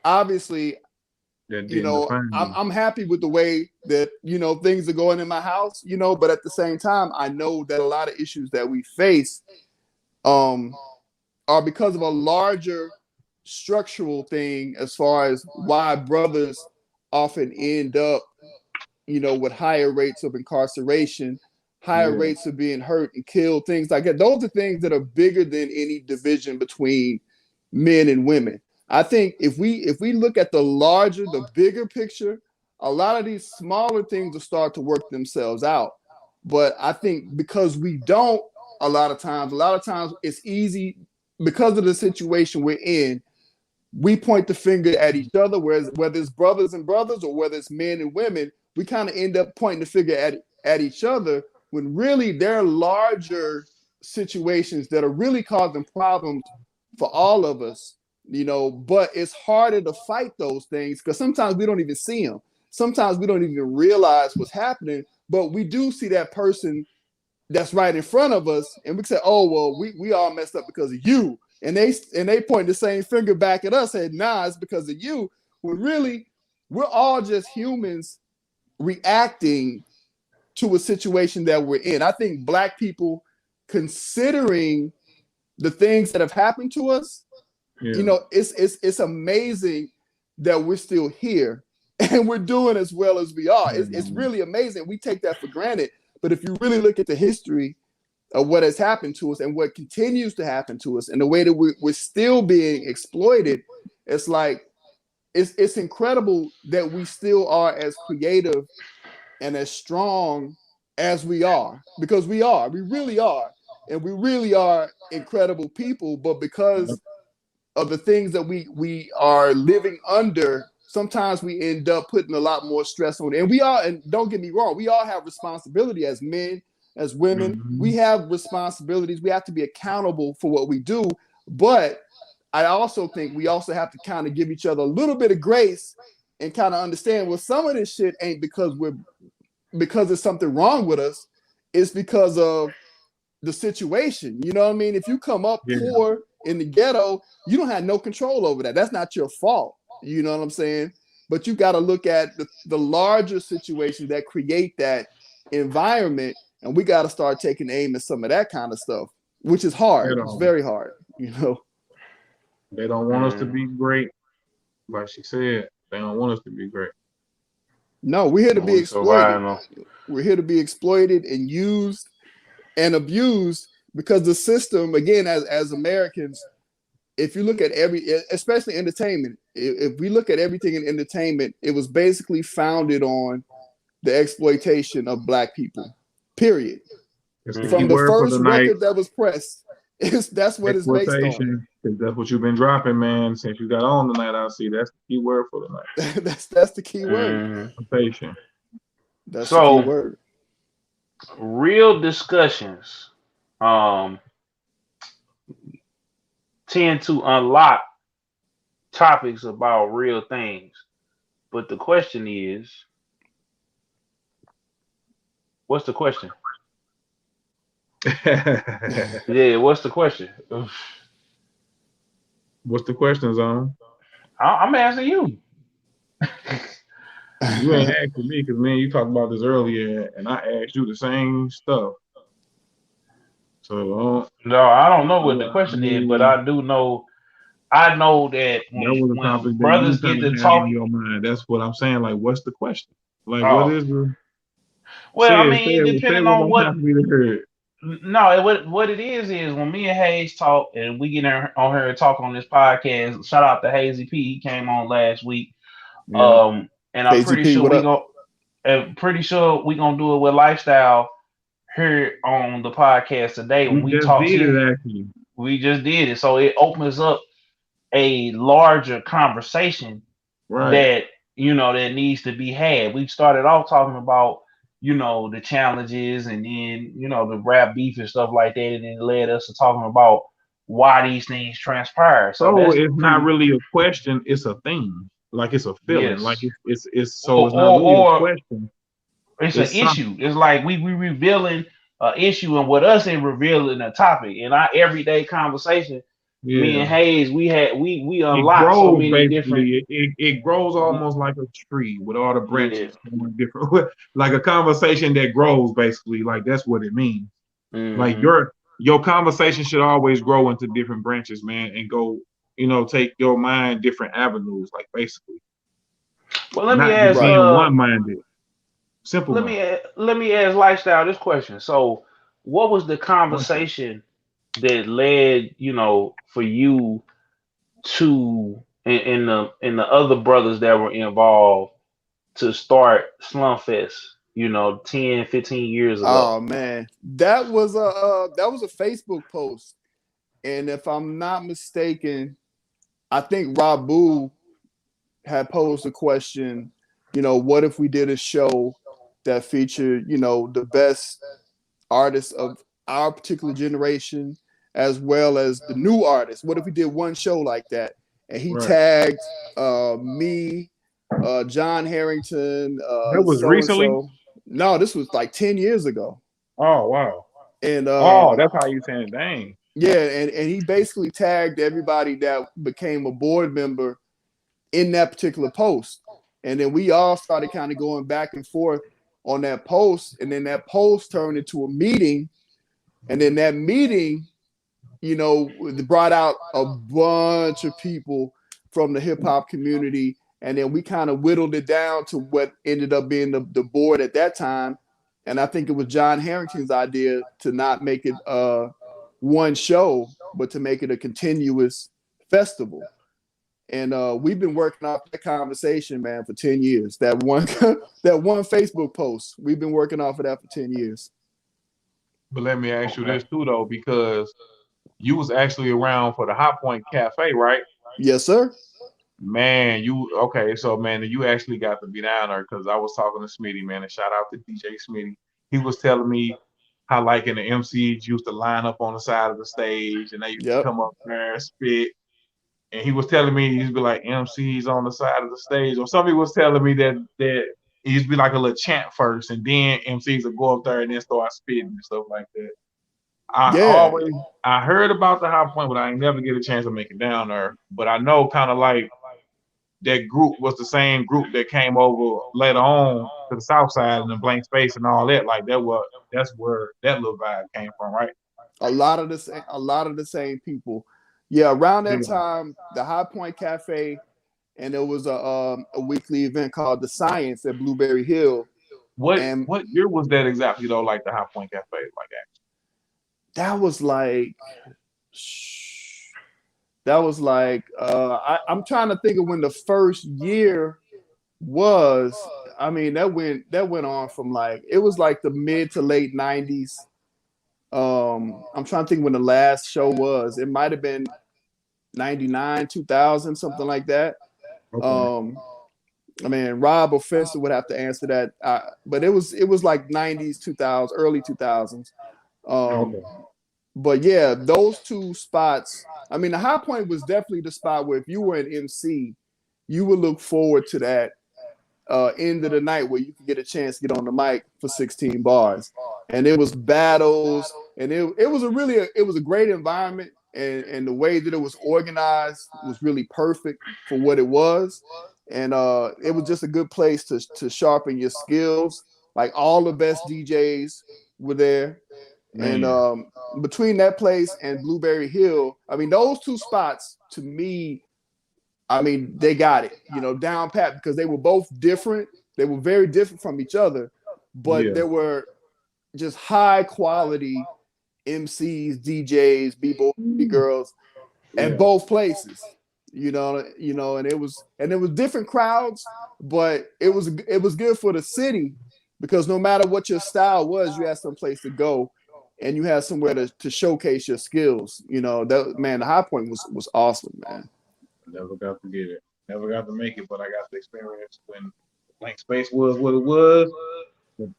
obviously,
that didn't define
I'm
you.
I'm happy with the way that things are going in my house. But at the same time, I know that a lot of issues that we face um are because of a larger structural thing as far as why brothers often end up, with higher rates of incarceration, higher
Yeah,
rates of being hurt and killed, things like that. Those are things that are bigger than any division between men and women. I think if we look at the bigger picture, a lot of these smaller things will start to work themselves out. But I think because we don't, a lot of times it's easy because of the situation we're in. We point the finger at each other, whereas whether it's brothers and brothers or whether it's men and women, we kind of end up pointing the finger at each other when really there are larger situations that are really causing problems for all of us, but it's harder to fight those things because sometimes we don't even see them. Sometimes we don't even realize what's happening, but we do see that person that's right in front of us, and we say, "Oh well, we all messed up because of you," and they point the same finger back at us, saying, "Nah, it's because of you." When really, we're all just humans reacting to a situation that we're in. I think Black people, considering the things that have happened to us,
yeah,
it's amazing that we're still here and we're doing as well as we are. It's
yeah,
really amazing. We take that for granted. But if you really look at the history of what has happened to us and what continues to happen to us and the way that we're still being exploited, it's like it's incredible that we still are as creative and as strong as we are, because we really are, and we really are incredible people. But
yeah.
because of the things that we are living under, sometimes we end up putting a lot more stress on it. And and don't get me wrong, we all have responsibility as men, as women. We
Mm-hmm.
have responsibilities. We have to be accountable for what we do. But I also think we also have to kind of give each other a little bit of grace and kind of understand, well, some of this shit ain't because there's something wrong with us. It's because of the situation. You know what I mean? If you come up
Yeah,
poor in the ghetto, you don't have no control over that. That's not your fault. You know what I'm saying? But you got to look at the larger situations that create that environment, and we got to start taking aim at some of that kind of stuff, which is hard.
at
It's
all.
very hard.
They don't want us to
mm,
be great. like she said, they don't want us to be great.
No, we're here to be
We
exploited.
surviving.
We're here to be exploited and used and abused because the system, again, as Americans, if you look at especially entertainment, if we look at everything in entertainment, it was basically founded on the exploitation of Black people. Period.
It's the key
From the
word for
first
the night.
record that was pressed, that's what it's based on.
Exploitation. 'Cause that's what you've been dropping, man. Since you got on tonight, I see that's the key word for the night.
That's the key word.
Exploitation.
That's the key
So
word.
real discussions um tend to unlock topics about real things. But the question is, what's the question? Yeah, what's the question?
What's the question, Zone?
I'm asking you.
You ain't asking me because man, you talked about this earlier, and I asked you the same stuff. So
No, I don't know what the
I
question is, but
mean,
I do know. I know that
that was a
when
topic that you
brothers
kind
get
of
to
had on
talk,
your mind. That's what I'm saying. Like, what's the question? Like, what
oh,
is the
well, I
say
mean,
it
depending
one
on
more
what.
time for me to hear it.
No, what it is when me and Hayes talk and we get on here and talk on this podcast. Shout out to Hazy P. He came on last week.
Yeah,
And I'm pretty
KCP,
sure
what up?
we gonna do it with lifestyle here on the podcast today.
we
When we
just
talk
did
shit,
it actually.
we just did it, so it opens up a larger conversation
Right.
that that needs to be had. We started off talking about the challenges and then the rap beef and stuff like that, and then it led us to talking about why these things transpire. So
So
that's
it's not
pretty.
really a question; it's a thing. Like it's a feeling. Like
Yes.
it's so
or
it's not
or,
really a
or
question.
it's an
It's something.
issue. It's like we revealing an issue, and with us it revealing a topic. In our everyday conversation, me and
Yeah.
Hayes, we
It
unlocked so
grows
many different.
basically. It grows almost like a tree with all the
Yeah.
branches going different. Like a conversation that grows basically. Like that's what it means. Like
Hmm.
your conversation should always grow into different branches, man, and go, take your mind different avenues, like basically.
Well, let me
Not just
ask.
Right.
being one minded. Simple
Let
mind.
me let me ask lifestyle this question. So, what was the
One.
conversation that led for you to and the other brothers that were involved to start Slumfest? 10, 15 years ago.
Oh man, that was a Facebook post, and if I'm not mistaken, I think Rabu had posed a question. What if we did a show that featured the best artists of our particular generation as well as the new artists? What if we did one show like that? And he
Right.
tagged me, John Harrington,
That was
so and
recently.
so. No, this was like 10 years ago.
Oh wow.
And
Oh, that's how you saying it. Dang.
yeah, and he basically tagged everybody that became a board member in that particular post. And then we all started kind of going back and forth on that post. And then that post turned into a meeting. And then that meeting, brought out a bunch of people from the hip hop community. And then we kind of whittled it down to what ended up being the board at that time. And I think it was John Harrington's idea to not make it one show, but to make it a continuous festival. And we've been working off that conversation, man, for 10 years. That one that one Facebook post, we've been working off of that for 10 years.
But let me ask you
Okay.
this too, though, because you was actually around for the Hot Point Cafe, right?
Yes, sir.
Man, you okay? So, man, you actually got to be down there because I was talking to Smitty, man, and shout out to DJ Smitty. He was telling me how, like, in the MCs used to line up on the side of the stage and they used to
Yep.
come up there and spit. And he was telling me he used to be like MCs on the side of the stage, or somebody was telling me that it used to be like a little chant first, and then MCs would go up there and then start spitting and stuff like that. I
Yeah.
always I heard about the High Point, but I ain't never get a chance to make it down there. But I know kind of like that group was the same group that came over later on to the South Side and the Blank Space and all that. Like that's where that little vibe came from, right?
A lot of the same people. Yeah, around that
Yeah.
time, the High Point Cafe and it was a weekly event called The Science at Blueberry Hill. And
What year was that exactly though? Like the High Point Cafe, like
that was like I'm trying to think of when the first year was. I mean, that went on from like it was like the mid to late 90s. I'm trying to think when the last show was. It might have been 99, 2000, something like that.
okay.
I mean, Rob or Fenster would have to answer that. But it was like 90s, 2000s, early 2000s.
Okay.
But yeah, those two spots. I mean, the High Point was definitely the spot where if you were an MC, you would look forward to that end of the night where you could get a chance to get on the mic for 16 bars. And it was battles, and it was a great environment, and the way that it was organized was really perfect for what it was. And it was just a good place to sharpen your skills. Like all the best DJs were there. And
Man.
between that place and Blueberry Hill, I mean, those two spots to me, I mean, they got it, down pat, because they were both different. They were very different from each other, but there were just high quality MCs, DJs, B-boys, B-girls at both places. And it was different crowds, but it was good for the city because no matter what your style was, you had some place to go and you had somewhere to showcase your skills. The High Point was awesome, man.
Never got to get it. Never got to make it, but I got the experience when Blank Space was what it was.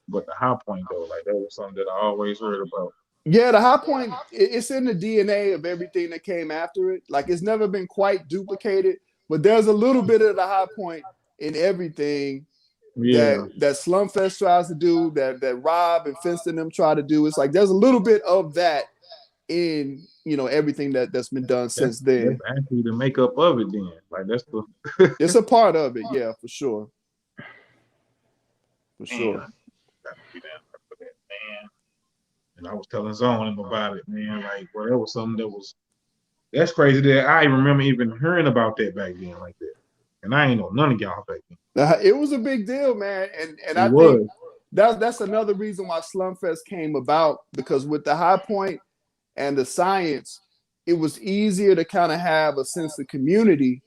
But the High Point though, like that was something that I always heard about.
Yeah, the High Point, it's in the DNA of everything that came after it. Like it's never been quite duplicated, but there's a little bit of the High Point in everything that Slumfest tries to do, that Rob and Fenster and them try to do. It's like there's a little bit of that in everything that's been done since then.
That's actually the makeup of it then. Like that's the
it's a part of it, yeah, for sure. For sure.
Got to be down for that, man. And I was telling Zone about it, man. Like, well, that was something that's crazy that I remember even hearing about that back then like that. And I ain't know none of y'all back then.
It was a big deal, man. And I think that's another reason why Slumfest came about, because with the High Point and the Science, it was easier to kind of have a sense of community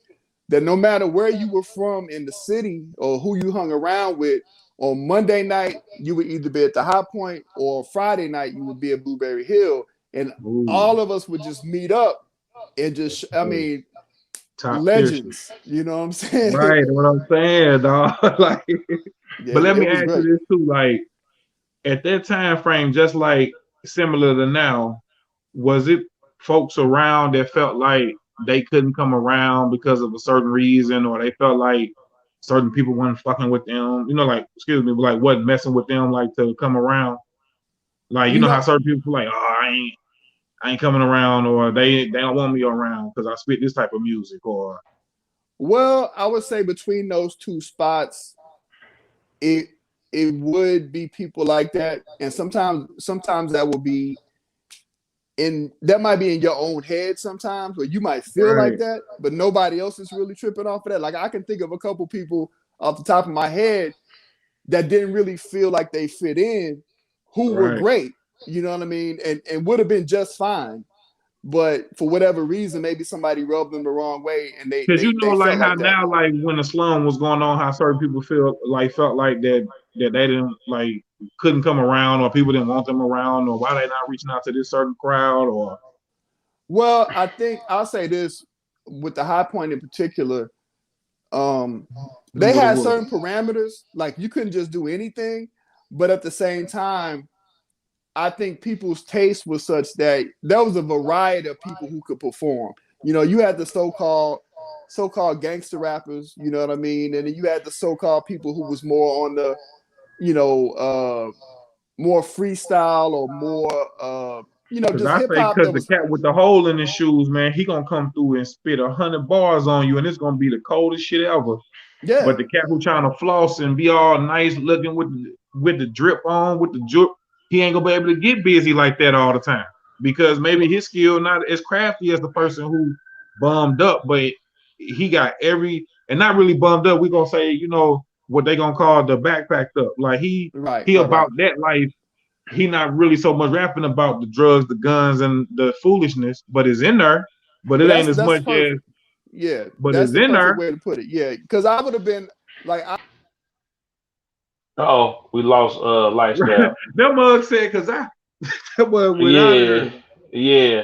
that no matter where you were from in the city or who you hung around with, on Monday night, you would either be at the High Point or Friday night, you would be at Blueberry Hill. And all of us would just meet up and just, top legends. You know what I'm saying?
Right, what I'm saying, dog. Like, but let me ask you this too. Like, at that time frame, just like similar to now, was it folks around that felt like they couldn't come around because of a certain reason, or they felt like certain people weren't fucking with them, like, like wasn't messing with them, like to come around? Like, you know how certain people like, oh, I ain't coming around, or they don't want me around because I spit this type of music, or.
Well, I would say between those two spots, it would be people like that, and sometimes that will be that might be in your own head sometimes, where you might feel like that, but nobody else is really tripping off of that. Like I can think of a couple people off the top of my head that didn't really feel like they fit in, who were great, you know what I mean, and would have been just fine. But for whatever reason, maybe somebody rubbed them the wrong way, and they
because like how
like
now, like when the slum was going on, how certain people felt like that they didn't like couldn't come around, or people didn't want them around, or why they not reaching out to this certain crowd, or.
Well, I think I'll say this with the High Point in particular. They had certain parameters, like you couldn't just do anything, but at the same time, I think people's taste was such that there was a variety of people who could perform. You had the so-called gangster rappers, you know what I mean? And then you had the so-called people who was more on the, more freestyle or more, just hip hop.
Because the cat with the hole in his shoes, man, he gonna come through and spit 100 bars on you, and it's gonna be the coldest shit ever.
Yeah.
But the cat who trying to floss and be all nice looking with the drip on, with the drip, he ain't gonna be able to get busy like that all the time, because maybe his skill not as crafty as the person who bummed up, but he got every and not really bummed up. We gonna say, you know, what they gonna call the backpacked up. Like he about that life. He not really so much rapping about the drugs, the guns, and the foolishness, but it's in there. But it
But
ain't as
that's
much as.
perfect. Yeah,
But
that's
it's
the
in
perfect
there.
way to put it. Yeah, because I would have been like,
Oh, we lost lifestyle.
That mug said, "Cause I that mug went out of
Yeah,
there."
yeah.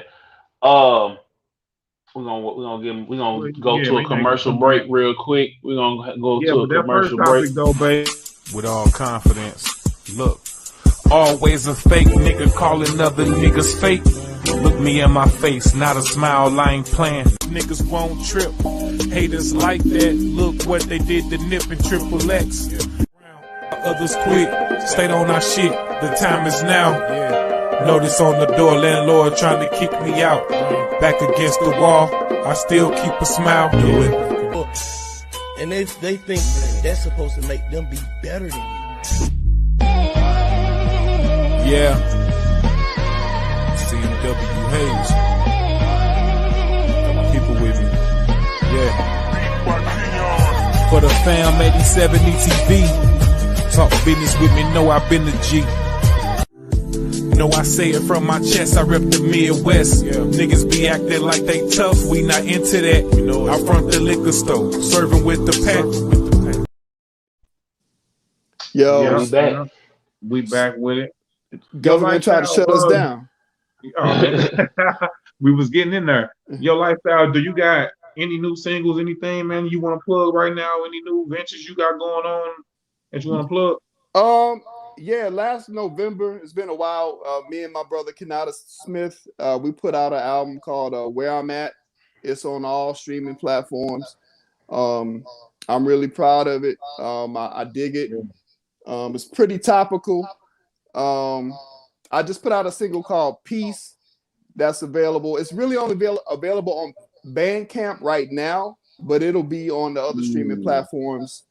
Um, we're gonna
But
go
yeah,
to
man,
a
they gonna
commercial
come back.
break real quick. We're gonna go
Yeah,
to a
but that first
commercial break.
topic though, babe.
With all confidence. Look, always a fake nigga calling other niggas fake. Look me in my face, not a smile, I ain't playing. Niggas won't trip. Haters like that. Look what they did to Nip and Triple X. Others quit, stayed on our shit. The time is now. Notice on the door, landlord trying to kick me out. Back against the wall, I still keep a smile. Do it.
And they think that's supposed to make them be better than you.
Yeah. CMW Hayes. Got my people with me. Yeah. For the fam 87 ETV. Talk business with me, know I've been the G. Know I say it from my chest, I rep the Midwest. Niggas be acting like they tough, we not into that. I front the liquor store, serving with the pack.
yo,
Yeah, we back.
Yeah, we back with it. Your
government tried to
lifestyle,
shut us down.
oh man, we was getting in there. Your lifestyle. Do you got any new singles? Anything, man? You want to plug right now? Any new ventures you got going on that you want to plug?
Yeah, last November, it's been a while. Me and my brother Kenada Smith, we put out an album called Where I'm At. It's on all streaming platforms. I'm really proud of it. I dig it. It's pretty topical. I just put out a single called Peace that's available. It's really only available on Bandcamp right now, but it'll be on the other streaming platforms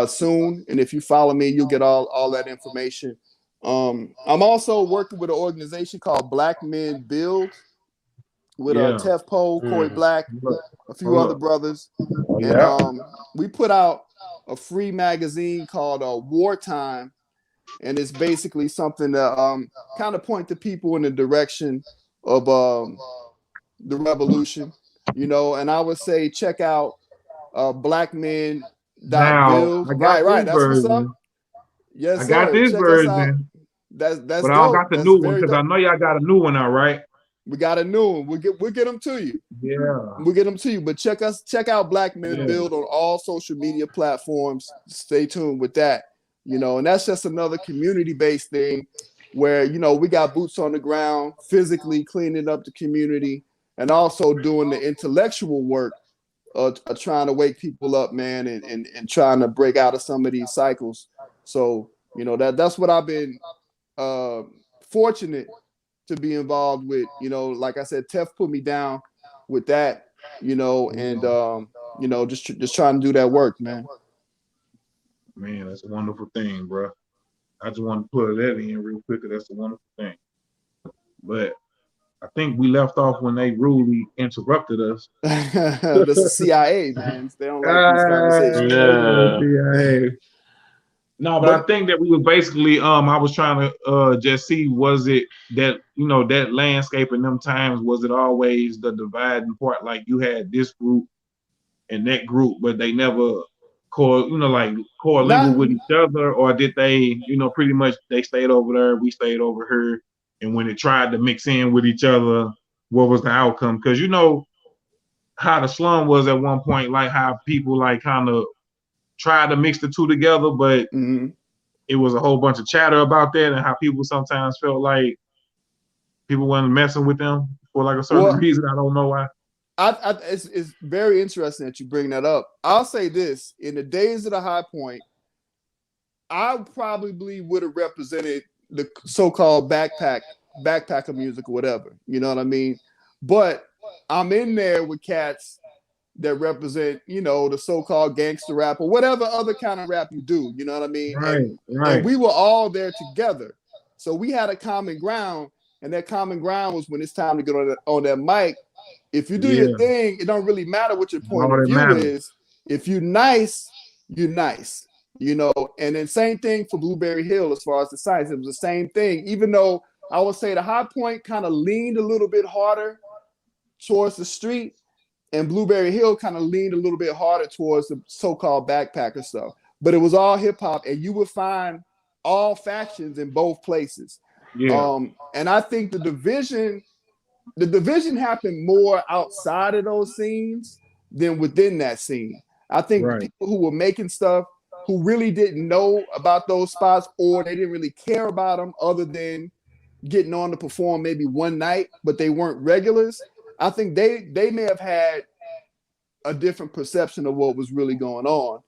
soon. And if you follow me, you'll get all that information. I'm also working with an organization called Black Men Build with Tef Poe, Corey Black, a few other brothers. And we put out a free magazine called Wartime. And it's basically something that kind of point to people in the direction of the revolution, you know. And I would say check out blackmen.build.
Now I got
Right.
this
That's what's up.
version.
Yes,
I
sir.
got this
Check us out.
version,
That's
but I don't
dope.
got the
That's
new one
very
because I
dope.
know y'all got a new one out, right?
We got a new one. We'll get them to you.
Yeah.
We'll get them to you. But check out Black Men Build on all social media platforms. Stay tuned with that. You know, and that's just another community-based thing where, you know, we got boots on the ground, physically cleaning up the community, and also doing the intellectual work of trying to wake people up, man, and trying to break out of some of these cycles. So, you know, that's what I've been fortunate to be involved with. You know, like I said, Tef put me down with that, you know, and you know, just trying to do that work, man.
Man, that's a wonderful thing, bro. I just want to put that in real quick because that's a wonderful thing. But I think we left off when they rudely interrupted us.
That's the CIA, man. They don't like these conversations.
Yeah. No, but I think that we were basically I was trying to just see, was it that, you know, that landscape in them times, was it always the dividing part? Like you had this group and that group, but they never coemingle with each other, or did they, you know, pretty much they stayed over there, we stayed over here, and when it tried to mix in with each other, what was the outcome? Because you know how the slum was at one point, like how people like kind of tried to mix the two together, but it was a whole bunch of chatter about that, and how people sometimes felt like people weren't messing with them for like a certain reason. I don't know why.
It's very interesting that you bring that up. I'll say this: in the days of the High Point, I probably would have represented the so-called backpacker music or whatever. You know what I mean? But I'm in there with cats that represent, you know, the so-called gangster rap or whatever other kind of rap you do. You know what I mean?
Right.
And we were all there together, so we had a common ground, and that common ground was when it's time to get on that mic. If you do your thing, it don't really matter what your point of view is. If you're nice, you're nice. You know, and then same thing for Blueberry Hill as far as the size. It was the same thing, even though I would say the High Point kind of leaned a little bit harder towards the street, and Blueberry Hill kind of leaned a little bit harder towards the so-called backpacker stuff. But it was all hip hop, and you would find all factions in both places.
Yeah.
And I think the division happened more outside of those scenes than within that scene. I think the
Right.
people who were making stuff who really didn't know about those spots, or they didn't really care about them other than getting on to perform maybe one night, but they weren't regulars. I think they may have had a different perception of what was really going on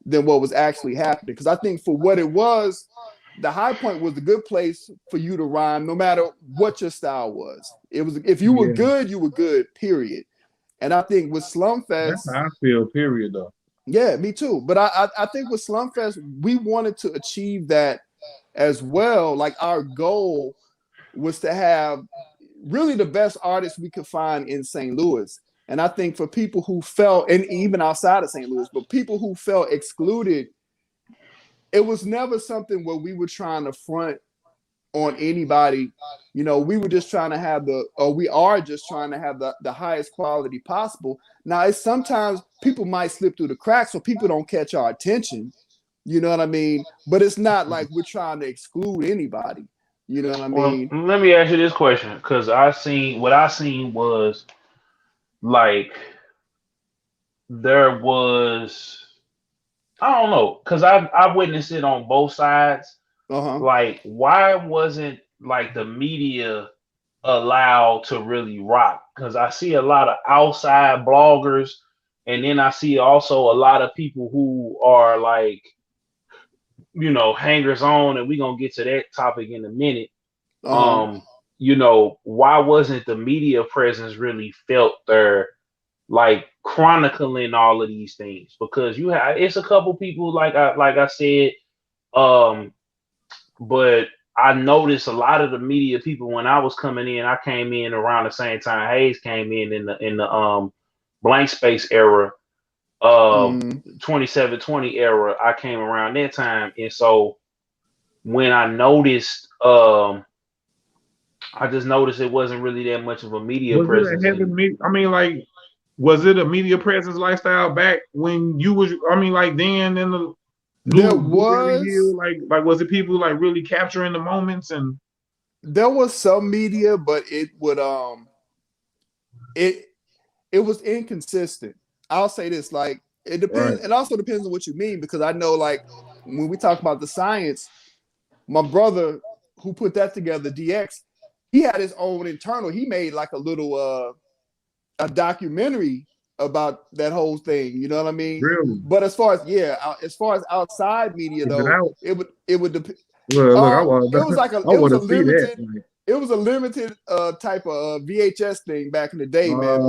than what was actually happening. Because I think for what it was, the High Point was a good place for you to rhyme, no matter what your style was. It was, if you were good, you were good, period. And I think with Slumfest,
That's how I feel, period, though.
yeah, me too. But I think with Slumfest, we wanted to achieve that as well. Like our goal was to have really the best artists we could find in St. Louis. And I think for people who felt, and even outside of St. Louis, but people who felt excluded, it was never something where we were trying to front on anybody. You know, we were just trying to have we are just trying to have the highest quality possible. Now, it's sometimes people might slip through the cracks, so people don't catch our attention. You know what I mean? But it's not like we're trying to exclude anybody. You know what I mean?
Well, let me ask you this question, because I seen was like there was, I don't know, because I witnessed it on both sides. Like, why wasn't like the media allowed to really rock? Because I see a lot of outside bloggers, and then I see also a lot of people who are like, you know, hangers on, and we're gonna get to that topic in a minute. You know, why wasn't the media presence really felt there, like chronicling all of these things? Because it's a couple people, like I said, but I noticed a lot of the media people when I was coming in. I came in around the same time Hayes came in the blank space era, 2720 era. I came around that time, and so when I noticed, I just noticed it wasn't really that much of a media presence.
I mean, like, was it a media presence lifestyle back when you was? I mean, like then in the
there was
Hill, like was it people like really capturing the moments? And
there was some media, but it would it was inconsistent. I'll say this, like it depends. It also depends on what you mean, because I know, like, when we talk about the science, my brother who put that together, DX, he had his own internal. He made like a little a documentary about that whole thing. You know what I mean?
Really?
But as far as outside media, though, it would depend.
Look,
it was like a limited. It was a limited type of VHS thing back in the day, man.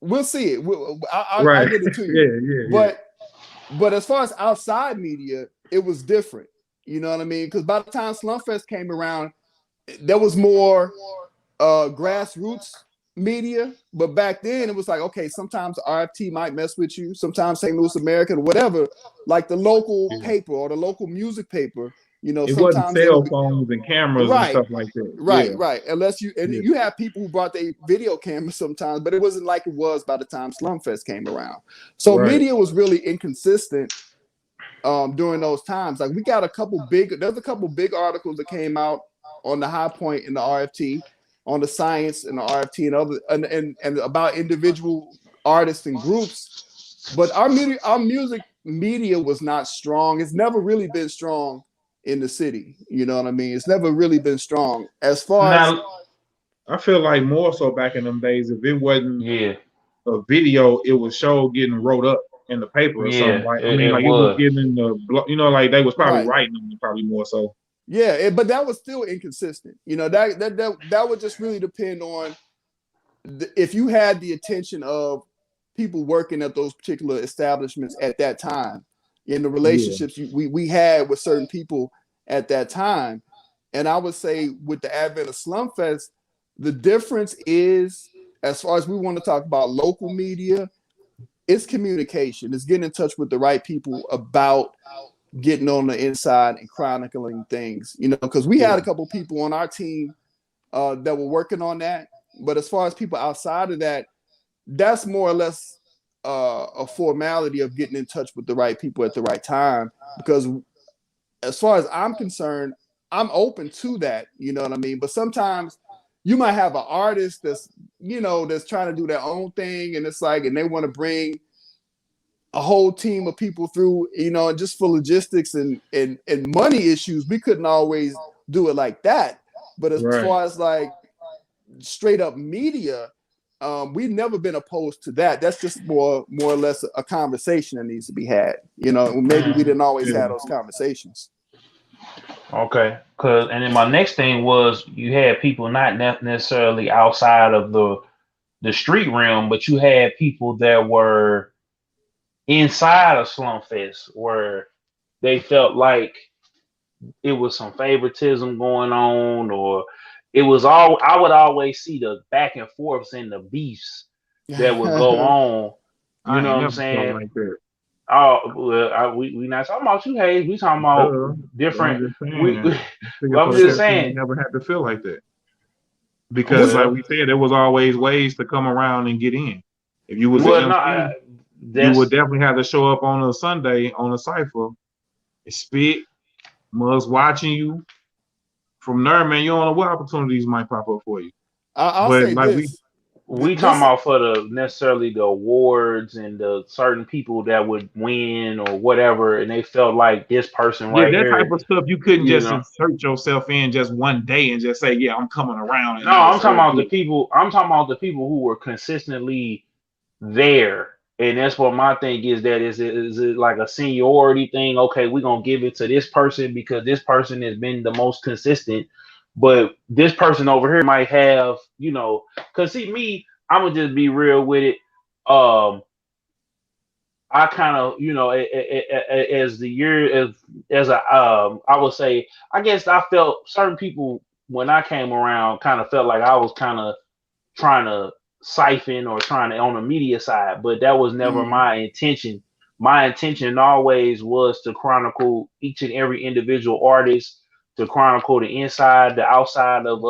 We'll see it. I'll get it to you. But as far as outside media, it was different. You know what I mean? Because by the time Slumfest came around, there was more grassroots media. But back then, it was like, okay, sometimes RFT might mess with you. Sometimes St. Louis American or whatever, like the local paper or the local music paper. You know,
it
sometimes
wasn't cell phones and cameras and stuff like that.
Right. Unless you have people who brought their video cameras sometimes, but it wasn't like it was by the time Slumfest came around. So media was really inconsistent during those times. Like, we got there's a couple big articles that came out on the High Point and the RFT, on the science and the RFT and other and about individual artists and groups. But our music media was not strong. It's never really been strong in the city. You know what I mean? It's never really been strong. As far as
I feel like more so back in them days, if it wasn't a video, it was show getting wrote up in the paper or something. Like, I mean, like it was getting in the, you know, like they was probably writing them probably more so.
Yeah, but that was still inconsistent. You know, that would just really depend on if you had the attention of people working at those particular establishments at that time, in the relationships we had with certain people at that time. And I would say with the advent of Slumfest, the difference is, as far as we want to talk about local media, it's communication. It's getting in touch with the right people about getting on the inside and chronicling things, because we had a couple people on our team that were working on that. But as far as people outside of that, that's more or less a formality of getting in touch with the right people at the right time. Because as far as I'm concerned, I'm open to that. You know what I mean? But sometimes you might have an artist that's trying to do their own thing, and it's like, and they want to bring a whole team of people through, and just for logistics and money issues, we couldn't always do it like that. But as far as like straight up media, we've never been opposed to that. That's just more or less a conversation that needs to be had. Maybe we didn't always have those conversations.
Okay, and then my next thing was you had people not necessarily outside of the street realm, but you had people that were inside of Slumfest where they felt like it was some favoritism going on, or it was all, I would always see the back and forths and the beefs that would go on. You know what I'm saying?
Like that.
Oh, well, we not talking about you, Hayes. We talking about different. I'm just saying.
Never had to feel like that, because like we said, there was always ways to come around and get in. If you was you would definitely have to show up on a Sunday on a cipher, and spit, mugs watching you. From there, man, you don't know what opportunities might pop up for you.
I'll say like this.
We talking about for the necessarily the awards and the certain people that would win or whatever, and they felt like this person right here.
Yeah, that type of stuff you couldn't just insert yourself in just one day and just say, "Yeah, I'm coming around."
No, I'm talking about the people. I'm talking about the people who were consistently there, and that's what my thing is. That is it like a seniority thing? Okay, we're gonna give it to this person because this person has been the most consistent. But this person over here might have, because see me, I'm gonna just be real with it. I kind of, as the year I would say, I guess I felt certain people when I came around kind of felt like I was kind of trying to siphon or trying to on the media side, but that was never my intention. My intention always was to chronicle each and every individual artist, to chronicle the inside, the outside of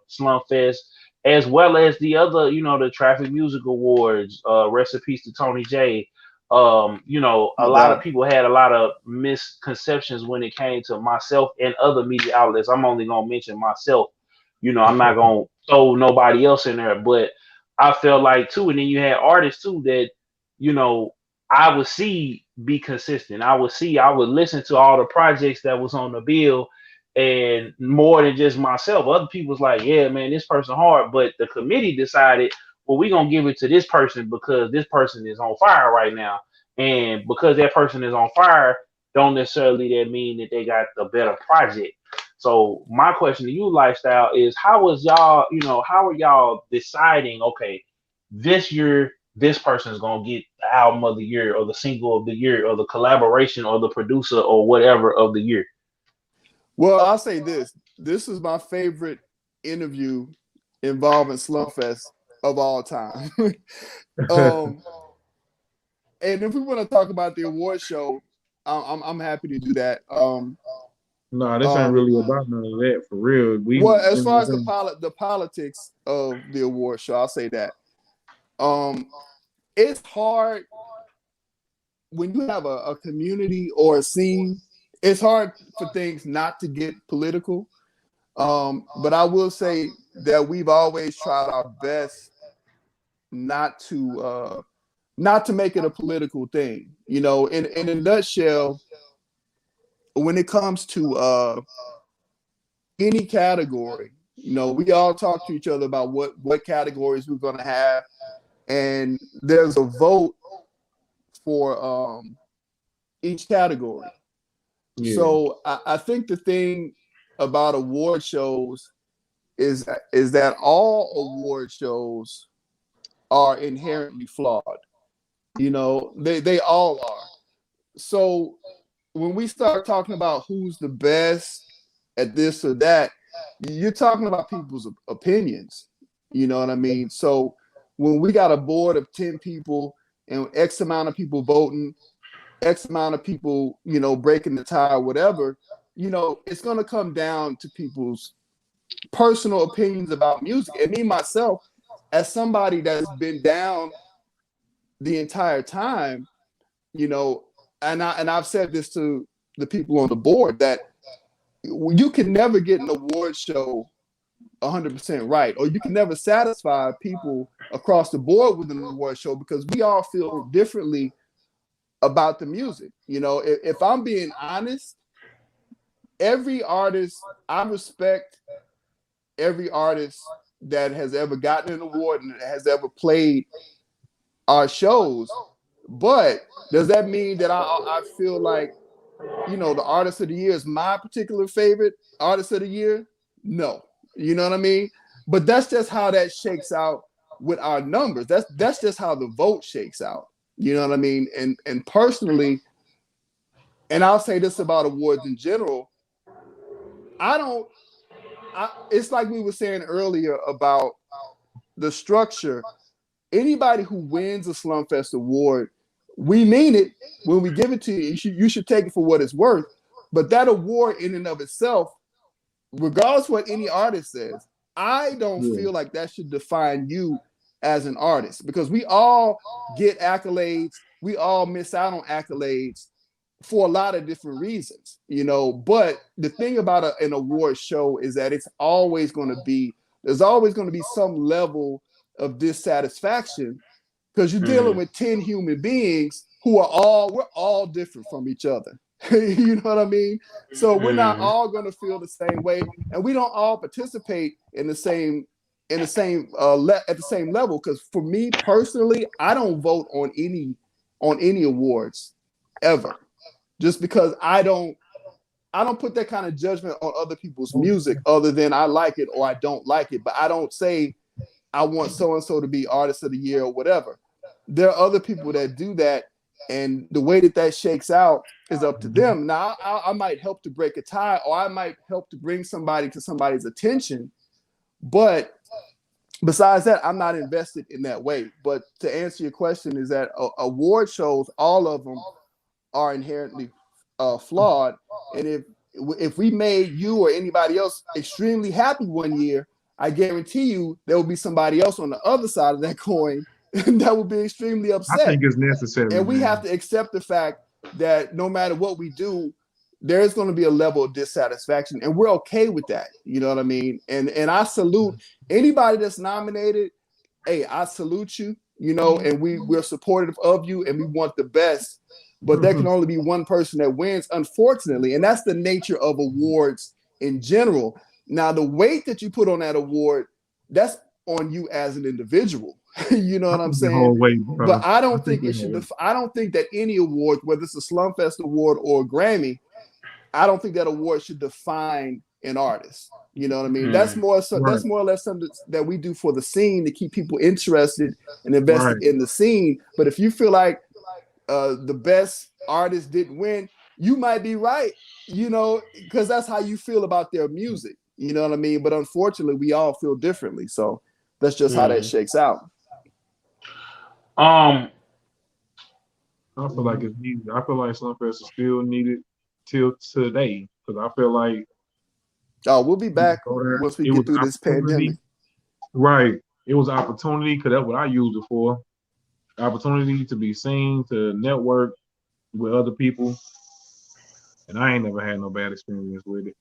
Slumfest, as well as the other, the Traffic Music Awards, recipes to Tony J. A lot of people had a lot of misconceptions when it came to myself and other media outlets. I'm only gonna mention myself. I'm not gonna throw nobody else in there, but I felt like too, and then you had artists too that, I would see be consistent. I would listen to all the projects that was on the bill, and more than just myself. Other people's like, yeah, man, this person hard, but the committee decided, well, we're gonna give it to this person because this person is on fire right now. And because that person is on fire, don't necessarily that mean that they got the better project. So my question to you, Lifestyle, is how are y'all deciding, okay, this year this person is gonna get the album of the year or the single of the year or the collaboration or the producer or whatever of the year?
Well, I'll say this. This is my favorite interview involving Slumfest of all time. And if we want to talk about the award show, I'm happy to do that.
No, this ain't really about none of that for real.
As far as the politics of the award show, I'll say that. It's hard when you have a community or a scene. It's hard for things not to get political. But I will say that we've always tried our best not to make it a political thing. In a nutshell, when it comes to any category, we all talk to each other about what categories we're going to have, and there's a vote for each category. Yeah. So I think the thing about award shows is that all award shows are inherently flawed. They all are. So when we start talking about who's the best at this or that, you're talking about people's opinions. You know what I mean? So when we got a board of 10 people and X amount of people voting, X amount of people, breaking the tie or whatever, it's going to come down to people's personal opinions about music. And me, myself, as somebody that's been down the entire time, and I've said this to the people on the board, that you can never get an award show 100% right, or you can never satisfy people across the board with an award show, because we all feel differently about the music. If I'm being honest, every artist, I respect every artist that has ever gotten an award and has ever played our shows. But does that mean that I feel like, the artist of the year is my particular favorite artist of the year? No. You know what I mean? But that's just how that shakes out with our numbers. That's just how the vote shakes out. You know what I mean? And personally, and I'll say this about awards in general, it's like we were saying earlier about the structure. Anybody who wins a Slumfest award, we mean it when we give it to you. You should take it for what it's worth. But that award in and of itself, regardless of what any artist says, I don't feel like that should define you as an artist, because we all get accolades. We all miss out on accolades for a lot of different reasons, but the thing about an award show is that there's always going to be some level of dissatisfaction, because you're dealing with 10 human beings we're all different from each other. You know what I mean? So we're not all going to feel the same way, and we don't all participate at the same level. Because for me personally, I don't vote on any awards ever, just because I don't put that kind of judgment on other people's music, other than I like it or I don't like it. But I don't say I want so and so to be artist of the year or whatever. There are other people that do that, and the way that shakes out is up to them. Now, I might help to break a tie, or I might help to bring somebody to somebody's attention, but besides that, I'm not invested in that way. But to answer your question, is that award shows, all of them are inherently flawed. And if we made you or anybody else extremely happy one year, I guarantee you there will be somebody else on the other side of that coin that will be extremely upset.
I think it's necessary.
And we have to accept the fact that no matter what we do, there is going to be a level of dissatisfaction, and we're okay with that. You know what I mean? And I salute anybody that's nominated. Hey, I salute you, and we're supportive of you, and we want the best. But there can only be one person that wins, unfortunately. And that's the nature of awards in general. Now, the weight that you put on that award, that's on you as an individual. You know what I'm saying? But I don't think it should. I don't think that any award, whether it's a Slumfest award or a Grammy, I don't think that award should define an artist. You know what I mean? That's more or less something that we do for the scene, to keep people interested and invested in the scene. But if you feel like the best artist didn't win, you might be right, because that's how you feel about their music. You know what I mean? But unfortunately, we all feel differently. So that's just how that shakes out.
I feel like it's needed. I feel like Slumfest is still needed till today, because I feel like
we'll be back once we get through this pandemic.
Right. It was opportunity, because that's what I used it for. Opportunity to be seen, to network with other people. And I ain't never had no bad experience with it.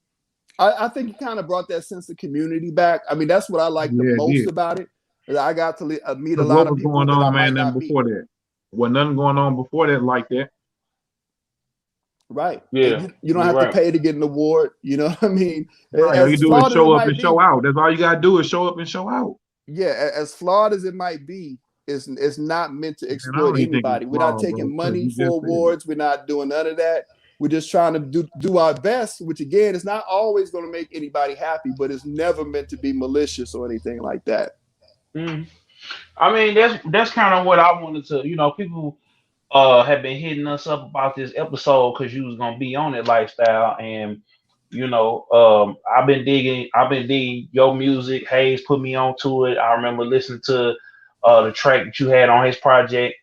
I think it kind of brought that sense of community back. I mean, that's what I like the most about it. I got to meet a lot of people.
What was going on, man, nothing before that? Well, nothing going on before that like that.
Right. Yeah. You don't have to pay to get an award. You know what I mean?
Right. All you do is show up and show out. That's all you got to do is show up and show out.
Yeah. As flawed as it might be, it's not meant to exploit anybody. We're not taking money for awards. We're not doing none of that. We're just trying to do our best, which again is not always going to make anybody happy, but it's never meant to be malicious or anything like that.
I mean, that's kind of what I wanted to, people have been hitting us up about this episode because you was gonna be on it lifestyle, and I've been digging your music. Hayes put me onto it. I remember listening to the track that you had on his project.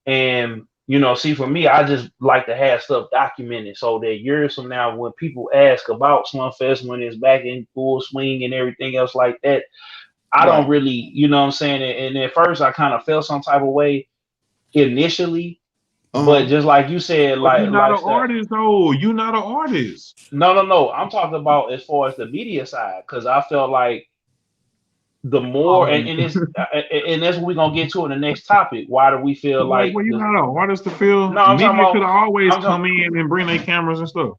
And you know, see, for me, I just like to have stuff documented so that years from now, when people ask about Slumfest when it's back in full swing and everything else like that, I don't
Right.
really, you know what I'm saying? And at first I kind of felt some type of way initially, but
Uh-huh.
just like you said,
But you're not an
lifestyle.
artist, though. You're not an artist.
No. I'm talking about as far as the media side, because I felt like the more,
Oh,
and that's what we're gonna get to in the next topic. Why do we feel
like,
like
well, you're
the
not an artist to feel.
no? I'm talking
Media could
about.
always
I'm
come
talking
in and bring their cameras and stuff.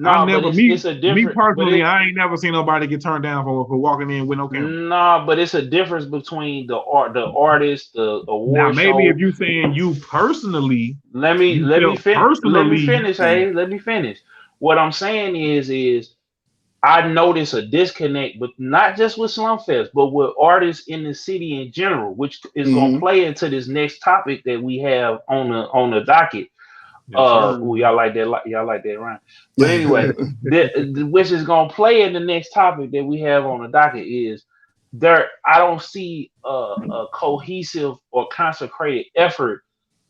I
no, but
never,
it's a
me
different, but
personally,
it
I ain't never seen nobody get turned down for walking in with no camera.
no, but it's a difference between the artist, the
Now,
award
maybe if
show.
you saying you personally,
Let me
you
let me
felt
fin let me
personally,
finish. Hey, let me finish. What I'm saying is I notice a disconnect, but not just with Slumfest, but with artists in the city in general, which is gonna
Mm-hmm.
play into this next topic that we have on the docket.
yes, sir.
Y'all like that? Y'all like that, right? But anyway, which is gonna play in the next topic that we have on the docket is there. I don't see a cohesive or consecrated effort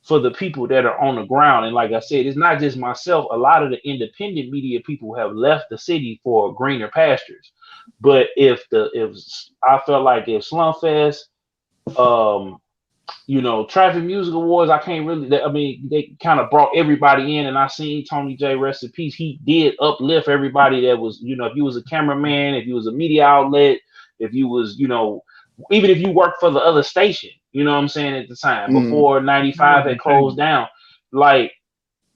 for the people that are on the ground. And like I said, it's not just myself. A lot of the independent media people have left the city for greener pastures. But if I felt like if Slumfest, um, you know, Traffic Music Awards, I can't really. I mean, they kind of brought everybody in, and I seen Tony J, rest in peace. He did uplift everybody that was, you know, if you was a cameraman, if you was a media outlet, if you was, you know, even if you worked for the other station, you know what I'm saying, at the time
Mm-hmm.
before
I
95 had
wasn't
closed
saying.
down, like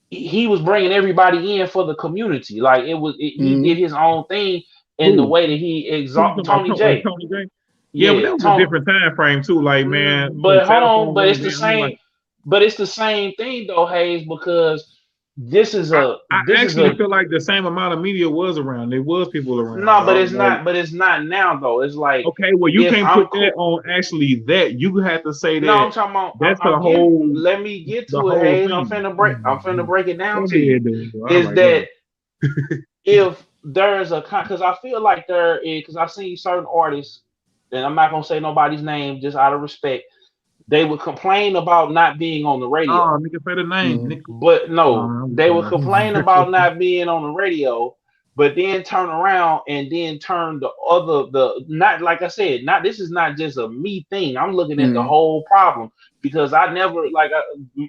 he was bringing everybody in for the community. Like he
Mm-hmm.
did his own thing in the
Who?
way that he
Who you talking
exalt
about?
Tony J.
Tony J? Yeah, but
Yeah,
that was a
Tony.
different time frame too. Like, man, some
But hold
cell
on,
phones
but
wasn't
it's the
being on.
same.
Like,
But it's the same thing though, Hayes, because this is
I,
a
I
this is
actually
a
feel like the same amount of media was around. There was people around,
no, but
dog.
it's
Like,
not. But it's not now though. It's like
okay, well, you
if
can't
I'm
put that
cool.
on actually that. You have to say
No,
that
I'm talking about.
that's
I'm getting. Let me get
the
to it,
whole
Hayes.
thing.
I'm finna break it
Go
down to you.
ahead, dude. All
Is
right, go ahead.
that if there's a because I feel like there is because I've seen certain artists, and I'm not gonna say nobody's name just out of respect. They would complain about not being on the radio.
Oh, nigga, say the name,
Mm-hmm.
nigga.
But no,
I'm
they would
playing.
complain about not being on the radio, but then turn around and then turn the not like I said, not this is not just a me thing. I'm looking at the
Mm-hmm.
whole problem because I never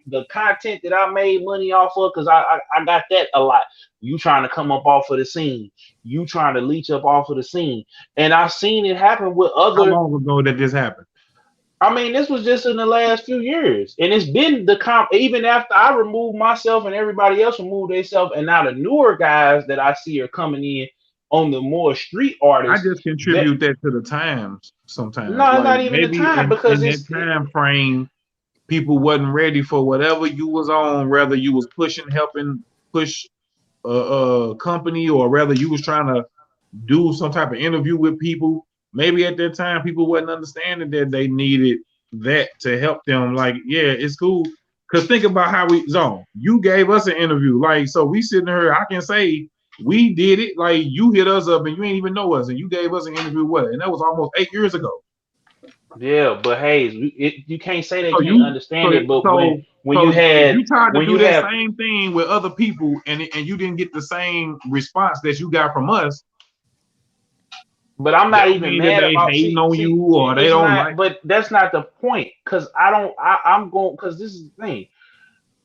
the content that I made money off of because I got that a lot. You trying to come up off of the scene, you trying to leech up off of the scene, and I've seen it happen with
How
other.
long ago did this happen?
I mean, this was just in the last few years, and it's been the comp. Even after I removed myself and everybody else removed themselves, and now the newer guys that I see are coming in on the more street
I
artists.
just
That
contribute that to the times sometimes.
no, it's
Like
not even the
maybe
time because
in that time frame, people wasn't ready for whatever you was on, whether you was helping push a company, or whether you was trying to do some type of interview with people. Maybe at that time people wasn't understanding that they needed that to help them. Like, yeah, it's cool. Cause think about how we zone. You gave us an interview. Like, so we sitting here, I can say we did it. Like, you hit us up and you ain't even know us, and you gave us an interview. What? And that was almost 8 years ago.
yeah, but hey, you can't say they
So
can't
you
understand
so
it. But
so
when you
so if
had
you tried to
when
do
you
that
have
same thing with other people and you didn't get the same response that you got from us,
but I'm
that
not
don't
even
mean that
mad
they
about
hating on you or they
it's
don't like.
not. But that's not the point because I don't. I'm going because this is the thing.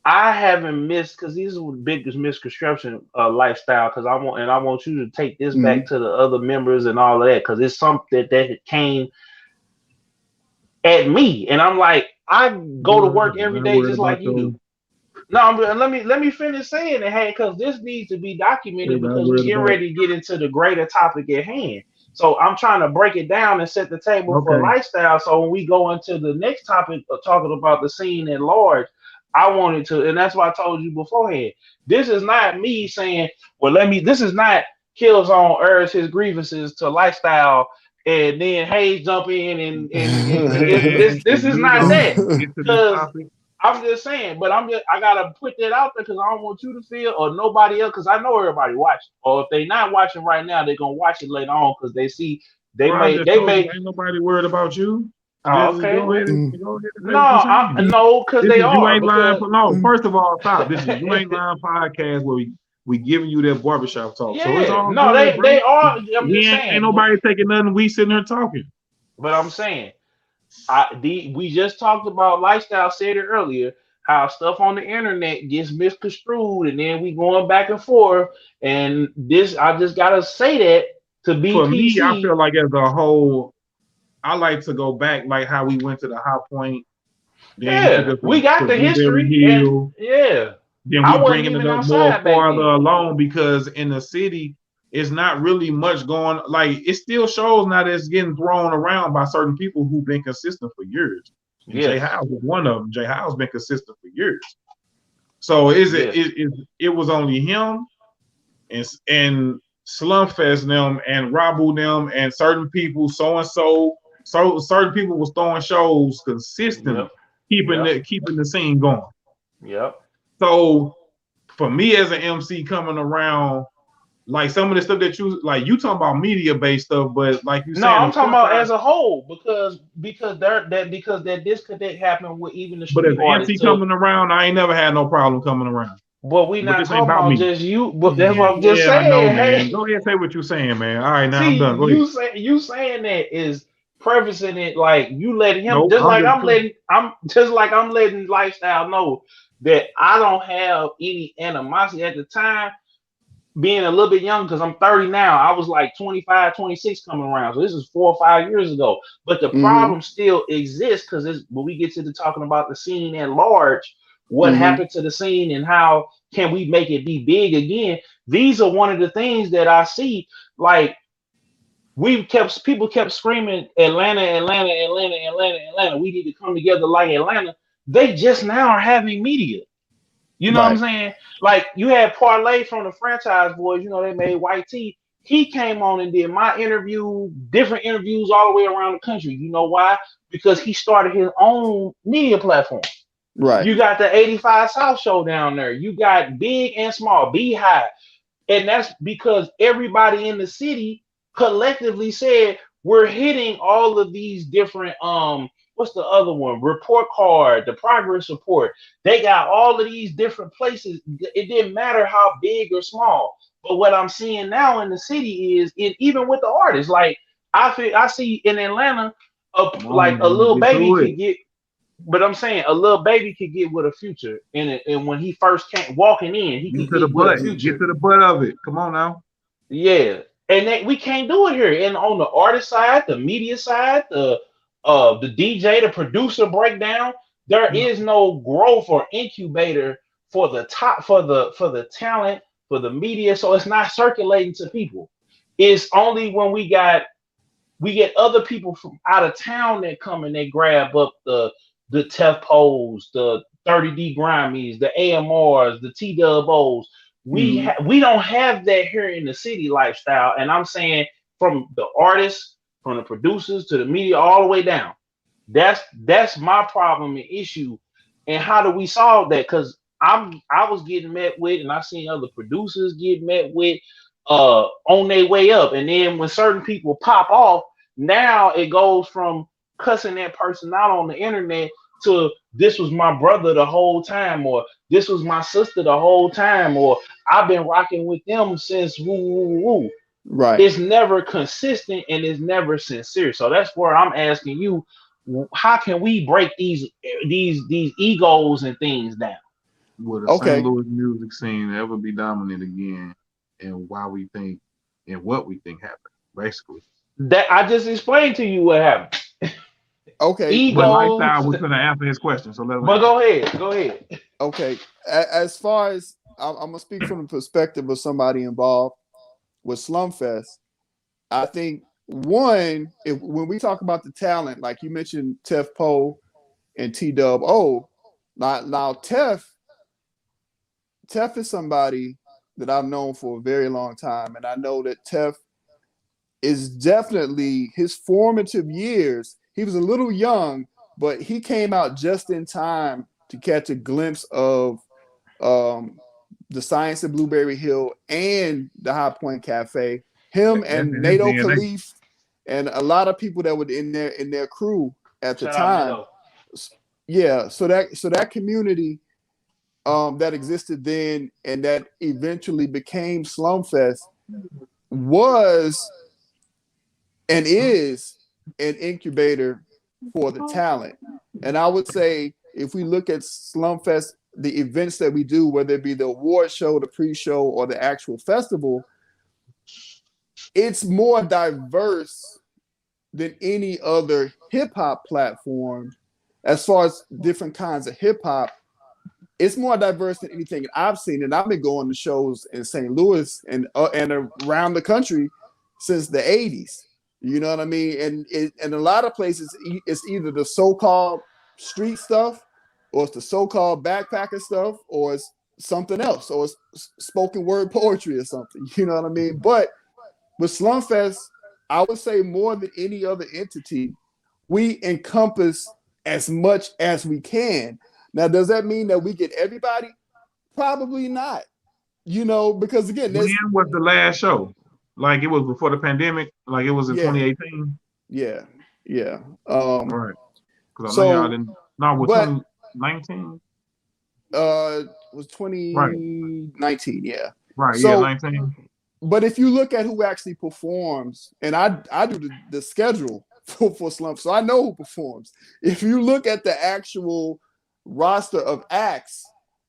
I haven't missed because these are the biggest misconception lifestyle because I want you to take this back to the other members and all of that because it's something that came at me and I'm like I go to work every
Not
day
worried
just
about
like you do.
those.
No, let me finish saying it, hey, because this needs to be documented
Everybody
because we
worried
get
about.
ready to get into the greater topic at hand. So I'm trying to break it down and set the table for
Okay.
lifestyle. So when we go into the next topic of talking about the scene at large, I wanted to, and that's why I told you beforehand. This is not me saying, well, let me. This is not Killzone airs his grievances to lifestyle, and then Hayes jump in and
Man,
this
if
is
we
not
don't
that
get to this
because
topic,
I'm just saying, but I gotta put that out there because I don't want you to feel or nobody else because I know everybody watching. Or if they not watching right now, they're gonna watch it later on because they see
bro, I just
they
told you
may
ain't nobody worried about you.
Oh,
Just
okay.
go ahead and
Mm,
say what you're saying.
No, because
This
they
is You
are
Ain't Lying
because
for no.
mm.
First of all, stop. This is You Ain't Lying podcast where we giving you that barbershop talk. So it's
yeah,
all
no,
good,
they
bro.
are. I'm
We
just
ain't
saying,
nobody taking nothing. We sitting here talking.
but I'm saying, we just talked about lifestyle. Said it earlier. How stuff on the internet gets misconstrued, and then we going back and forth. And this, I just gotta say that to be
For me, I feel
PC.
like as a whole, I like to go back like how we went to the High Point. Then he took
Yeah,
us
we got
to
the
Blueberry
history, and
Hill.
yeah,
Then
I
we
wasn't
bringing it
even
up more
outside back
farther
then.
along because in the city, it's not really much going. Like it still shows now that it's getting thrown around by certain people who've been consistent for years. And Jay
Yes,
Howe was one of them. Jay Howe's been consistent for years. So
yes,
it was only him and Slumfest them and Rabu them and certain people so certain people was throwing shows consistently,
yep, yep,
keeping the scene going.
yep.
So for me as an MC coming around, like some of the stuff that you talking about media based stuff, but like you
No,
saying,
I'm
of
talking
course
about
I.
as a whole because that disconnect happened with even the
But as
street
an MC
artists. To
coming around, I ain't never had no problem coming around.
But we
But
not
this ain't
talking
about
about
me.
just you. But that's
Mm.
what I'm just
Yeah, I know,
saying. Hey,
man. Go ahead and say what you're saying, man. All right, now
see,
I'm done. Go ahead.
you saying that is prefacing it like you letting him
Nope, I'm just clear.
I'm just like I'm letting lifestyle know that I don't have any animosity at the time. Being a little bit young because I'm 30 now. I was like 25, 26 coming around. So this is 4 or 5 years ago. But the
Mhm.
problem still exists because when we get to the talking about the scene at large, what
Mhm.
happened to the scene and how can we make it be big again? These are one of the things that I see. Like people kept screaming Atlanta, Atlanta, Atlanta, Atlanta, Atlanta. We need to come together like Atlanta. They just now are having media. You know what I'm
Right.
saying? Like you had Parlay from the Franchise Boys. You know they made White T. He came on and did my interview, different interviews all the way around the country. You know why? Because he started his own media platform.
Right.
You got the 85 South show down there. You got big and small, Beehive. And that's because everybody in the city collectively said we're hitting all of these different what's the other one? Report card, the progress report. They got all of these different places. It didn't matter how big or small. But what I'm seeing now in the city is even with the artists, like I see in Atlanta,
Come on,
like a
man.
little
Get
baby
to it.
could get, but I'm saying a little baby could get with a future, and when he first came walking in, he
Get
could
to the
get with a
butt.
future.
Get to the butt of it. Come on now.
Yeah, and we can't do it here. And on the artist side, the media side, the DJ, the producer breakdown, there is no growth or incubator for the top for the talent for the media. So it's not circulating to people. It's only when we get other people from out of town that come and they grab up the Tef Poes, the 30D Grimies, the AMRs, the TWOs.
Mhm.
We don't have that here in the city lifestyle, and I'm saying from the artists, from the producers to the media, all the way down. That's my problem and issue. And how do we solve that? Because I was getting met with, and I seen other producers get met with on their way up. And then when certain people pop off, now it goes from cussing that person out on the internet to this was my brother the whole time, or this was my sister the whole time, or I've been rocking with them since woo woo woo.
Right.
It's never consistent and it's never sincere. So that's where I'm asking you, how can we break these egos and things down?
Will the St.
Okay.
Louis music scene ever be dominant again? And why we think and what we think happened, basically.
That I just explained to you what happened.
Okay.
But
Well,
Lifestyle
Egos.
was gonna answer his question, so let him
But
answer.
go ahead. Go ahead.
okay. As far as I'm gonna speak from the perspective of somebody involved with Slumfest, I think one, when we talk about the talent, like you mentioned, Tef Poe and TWO. Now Tef is somebody that I've known for a very long time, and I know that Tef is definitely his formative years. He was a little young, but he came out just in time to catch a glimpse of um, the Science of Blueberry Hill and the High Point Cafe. Him
That's
and
in his
Nato
DNA.
Khalif and a lot of people that were in their crew at the
Shout out
time.
Meadow.
Yeah, so that community that existed then and that eventually became Slumfest was and is an incubator for the talent. And I would say if we look at Slumfest, the events that we do, whether it be the award show, the pre-show, or the actual festival, it's more diverse than any other hip-hop platform as far as different kinds of hip-hop. It's more diverse than anything I've seen, and I've been going to shows in St. Louis and around the country since the 80s. You know what I mean? And a lot of places, it's either the so-called street stuff, or it's the so-called backpacker stuff, or it's something else, or it's spoken word poetry or something. You know what I mean? But with Slumfest, I would say more than any other entity, we encompass as much as we can. Now, does that mean that we get everybody? Probably not. You know, because again,
when was the last show? Like it was before the pandemic? Like it was in 2018?
Yeah.
Right. Because I know y'all
So,
didn't. No, was
but
2019?
was 2019, yeah.
Right, yeah,
So,
19.
but if you look at who actually performs, and I do the schedule for Slump, so I know who performs. If you look at the actual roster of acts,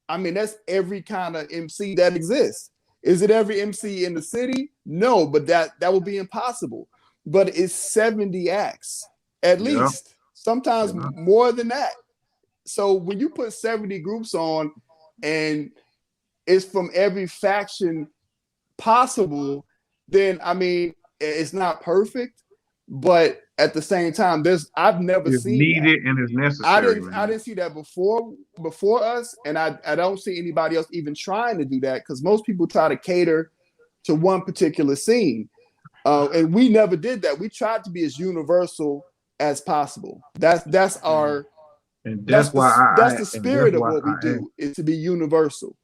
I mean, that's every kind of MC that exists. Is it every MC in the city? No, but that would be impossible. But it's 70 acts at least, sometimes more than that. So when you put 70 groups on, and it's from every faction possible, then I mean, it's not perfect, but at the same time, I've never seen
needed
that.
and it's necessary.
I didn't see that before us, and I don't see anybody else even trying to do that, because most people try to cater to one particular scene, and we never did that. We tried to be as universal as possible. That's our
and
that's the spirit of what we do, is to be universal.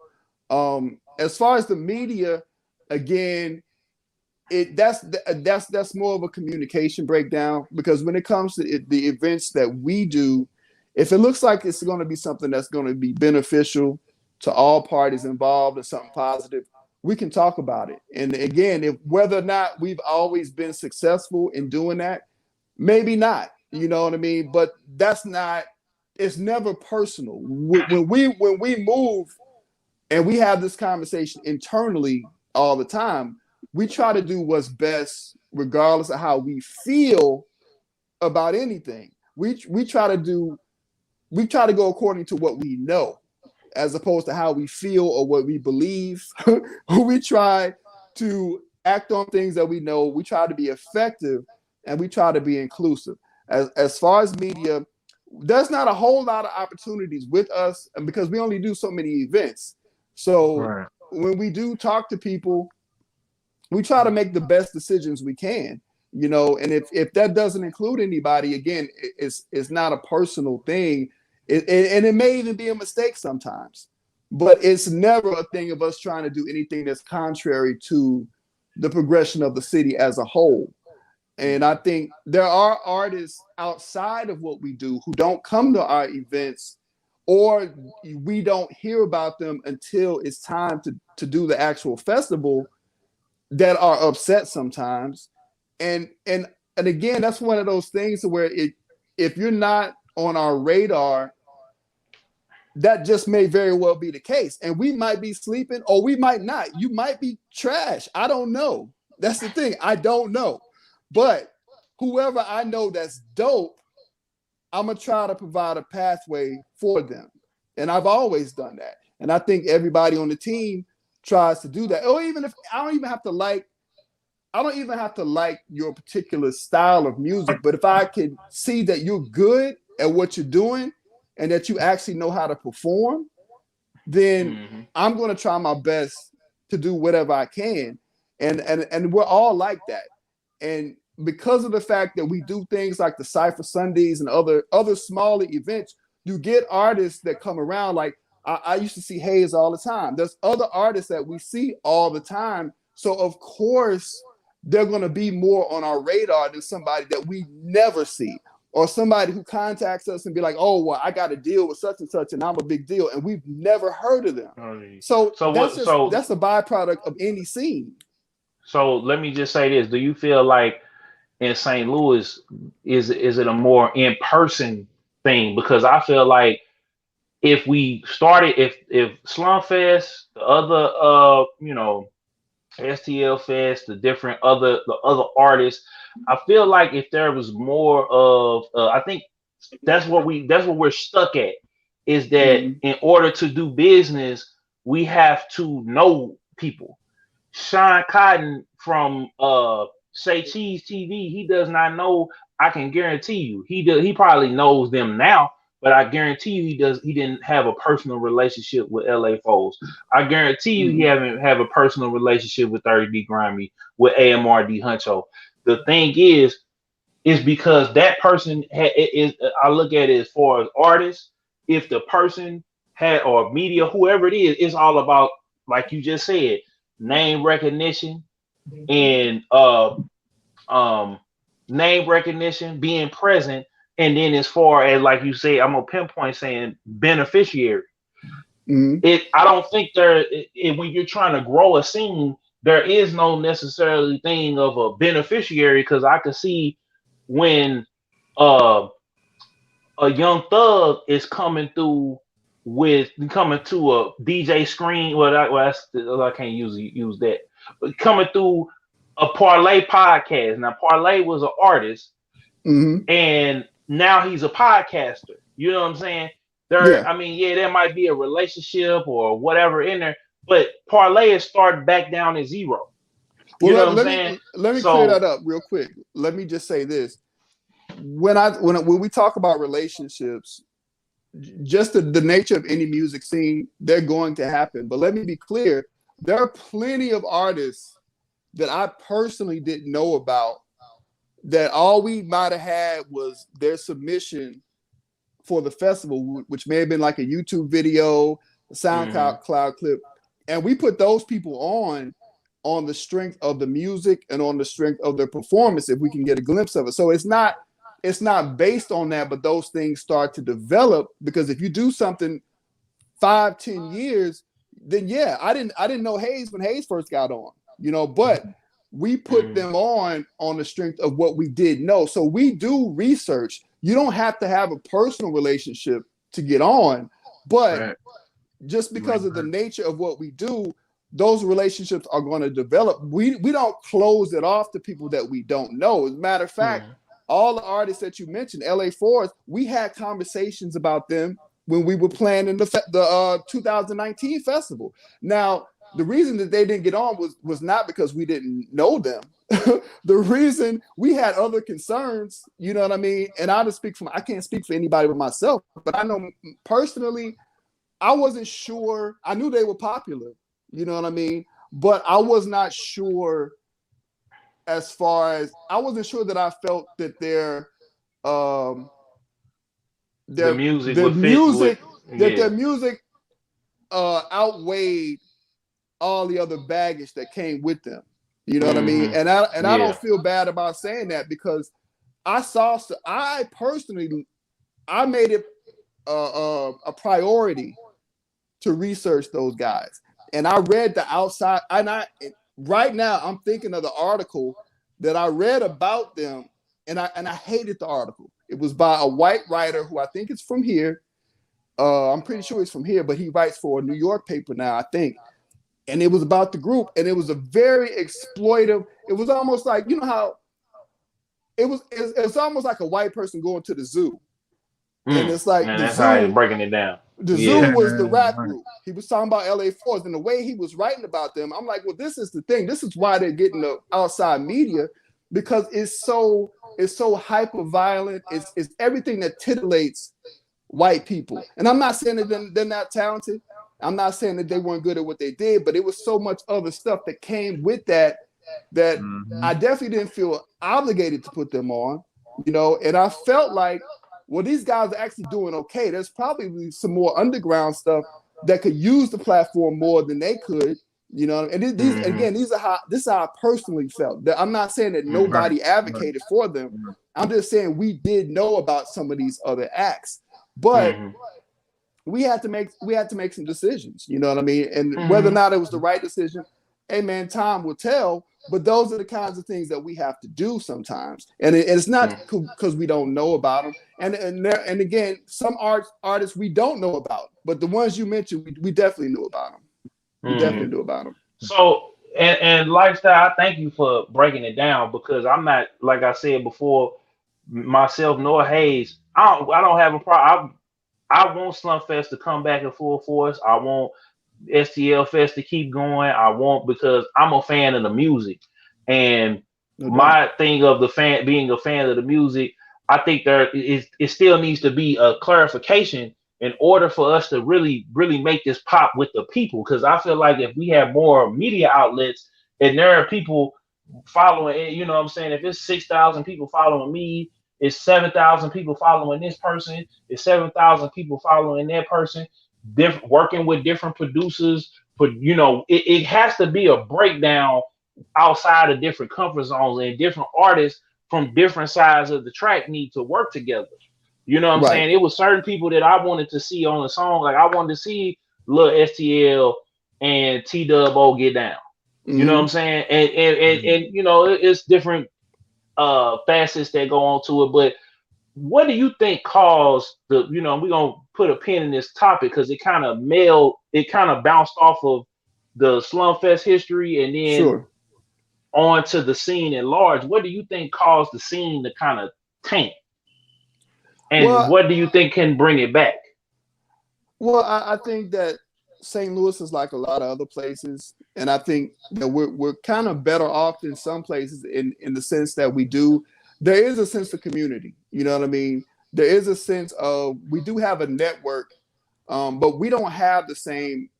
As far as the media, again, that's more of a communication breakdown, because when it comes to the events that we do, if it looks like it's going to be something that's going to be beneficial to all parties involved and something positive, we can talk about it. And again, if whether or not we've always been successful in doing that, maybe not, you know what I mean? But it's never personal. When we move and we have this conversation internally all the time, we try to do what's best regardless of how we feel about anything. We try to go according to what we know, as opposed to how we feel or what we believe. We try to act on things that we know. We try to be effective, and we try to be inclusive. As far as media, there's not a whole lot of opportunities with us, and because we only do so many events. So when we do talk to people, we try to make the best decisions we can, you know. And if that doesn't include anybody, again, it's not a personal thing. And it may even be a mistake sometimes, but it's never a thing of us trying to do anything that's contrary to the progression of the city as a whole. And I think there are artists outside of what we do who don't come to our events, or we don't hear about them until it's time to do the actual festival, that are upset sometimes. And again, that's one of those things where if you're not on our radar, that just may very well be the case. And we might be sleeping, or we might not. You might be trash. I don't know. That's the thing. I don't know. But whoever I know that's dope, I'm going to try to provide a pathway for them. And I've always done that. And I think everybody on the team tries to do that. Or even if I don't even have to like your particular style of music, but if I can see that you're good at what you're doing and that you actually know how to perform, then I'm going to try my best to do whatever I can. And we're all like that. And because of the fact that we do things like the Cypher Sundays and other smaller events, you get artists that come around. Like I used to see Hayes all the time. There's other artists that we see all the time. So of course they're going to be more on our radar than somebody that we never see. or somebody who contacts us and be like, oh, well, I got a deal with such and such, and I'm a big deal, and we've never heard of them. So that's a byproduct of any scene.
So let me just say this: do you feel like in St. Louis is it a more in person thing? Because I feel like if we started, if Slumfest, the other STL Fest, the other artists, I feel like if there was more of, I think that's what we're stuck at, is that in order to do business, we have to know people. Sean Cotton from Say Cheese TV, he does not know. I can guarantee you, he probably knows them now, but I guarantee you he didn't have a personal relationship with LA Foes. I guarantee you he haven't have a personal relationship with 30D Grimy, with AMRD Huncho. The thing is because that person is, I look at it as far as artists, if the person had, or media, whoever it is, it's all about, like you just said, name recognition and name recognition, being present. And then as far as, like you say, I'm gonna pinpoint saying beneficiary. I don't think when you're trying to grow a scene, there is no necessarily thing of a beneficiary, because I could see when a Young Thug is coming to a DJ screen. I can't use that. But coming through a Parlay podcast. Now Parlay was an artist, and now he's a podcaster. You know what I'm saying? There might be a relationship or whatever in there, but Parlay is starting back down at zero. You know what I'm saying?
Let me clear that up real quick. Let me just say this. When we talk about relationships, just the nature of any music scene, they're going to happen. But let me be clear, there are plenty of artists that I personally didn't know about, that all we might have had was their submission for the festival, which may have been like a YouTube video, a SoundCloud clip. And we put those people on the strength of the music and on the strength of their performance, if we can get a glimpse of it. So it's not based on that, but those things start to develop, because if you do something 5-10 years, then yeah, I didn't know Hayes when Hayes first got on, but we put them on the strength of what we did know. So we do research. You don't have to have a personal relationship to get on, but just because of the nature of what we do, those relationships are going to develop. We don't close it off to people that we don't know. As a matter of fact, all the artists that you mentioned, LA Forest, we had conversations about them when we were planning the 2019 festival. Now, the reason that they didn't get on was not because we didn't know them. The reason, we had other concerns, you know what I mean? And I can't speak for anybody but myself, but I know personally, I wasn't sure. I knew they were popular, you know what I mean? But I was not sure I wasn't sure that I felt that their music outweighed all the other baggage that came with them. You know what I mean? And I don't feel bad about saying that, because I made it a priority to research those guys. And I read the outside, right now I'm thinking of the article that I read about them, and I hated the article. It was by a white writer who I think is from here. I'm pretty sure he's from here, but he writes for a New York paper now, I think. And it was about the group, and it was a very exploitive. It was almost like, how it's almost like a white person going to the zoo. And it's like,
and that's how he's breaking it down.
The zoo was the rap group. He was talking about LA Force, and the way he was writing about them, I'm like, well, this is the thing. This is why they're getting the outside media, because it's so hyper violent. It's everything that titillates white people. And I'm not saying that they're not talented. I'm not saying that they weren't good at what they did, but it was so much other stuff that came with that I definitely didn't feel obligated to put them on, and I felt like, well, these guys are actually doing okay. There's probably some more underground stuff that could use the platform more than they could, You know, and these
Mhm.
again, this is how I personally felt. I'm not saying that
Right.
nobody advocated for them.
Right.
I'm just saying we did know about some of these other acts, but
Mhm.
we had to make some decisions. You know what I mean? And whether or
Mhm.
not it was the right decision, hey man, time will tell. But those are the kinds of things that we have to do sometimes, and it's not because we don't know about them. And again, some artists we don't know about, but the ones you mentioned, we definitely knew about them. We definitely
Mhm.
knew about them.
So and lifestyle, I thank you for breaking it down because I'm not like I said before, myself nor Hayes. I don't have a problem. I want Slumfest to come back in full force. I want STL Fest to keep going. I want because I'm a fan of the music, and
No doubt.
my thing of the fan being a fan of the music, I think it still needs to be a clarification in order for us to really make this pop with the people. Because I feel like if we have more media outlets and there are people following, you know what I'm saying? If it's 6,000 people following me, it's 7,000 people following this person, it's 7,000 people following that person, working with different producers. But it has to be a breakdown outside of different comfort zones, and different artists from different sides of the track need to work together. You know what I'm
Right.
saying? It was certain people that I wanted to see on the song. Like I wanted to see Lil STL and T Dub get down. You know what I'm
Hmm.
saying? And it's different facets that go on to it. But what do you think caused we're gonna put a pin in this topic because it kind of bounced off of the Slumfest history and then
Sure.
on to the scene at large. What do you think caused the scene to kind of tank? And
Well,
what do you think can bring it back?
I think that St. Louis is like a lot of other places, and I think that we're kind of better off than some places in the sense that there is a sense of community. You know what I mean? There is a sense of we do have a network, but we don't have the same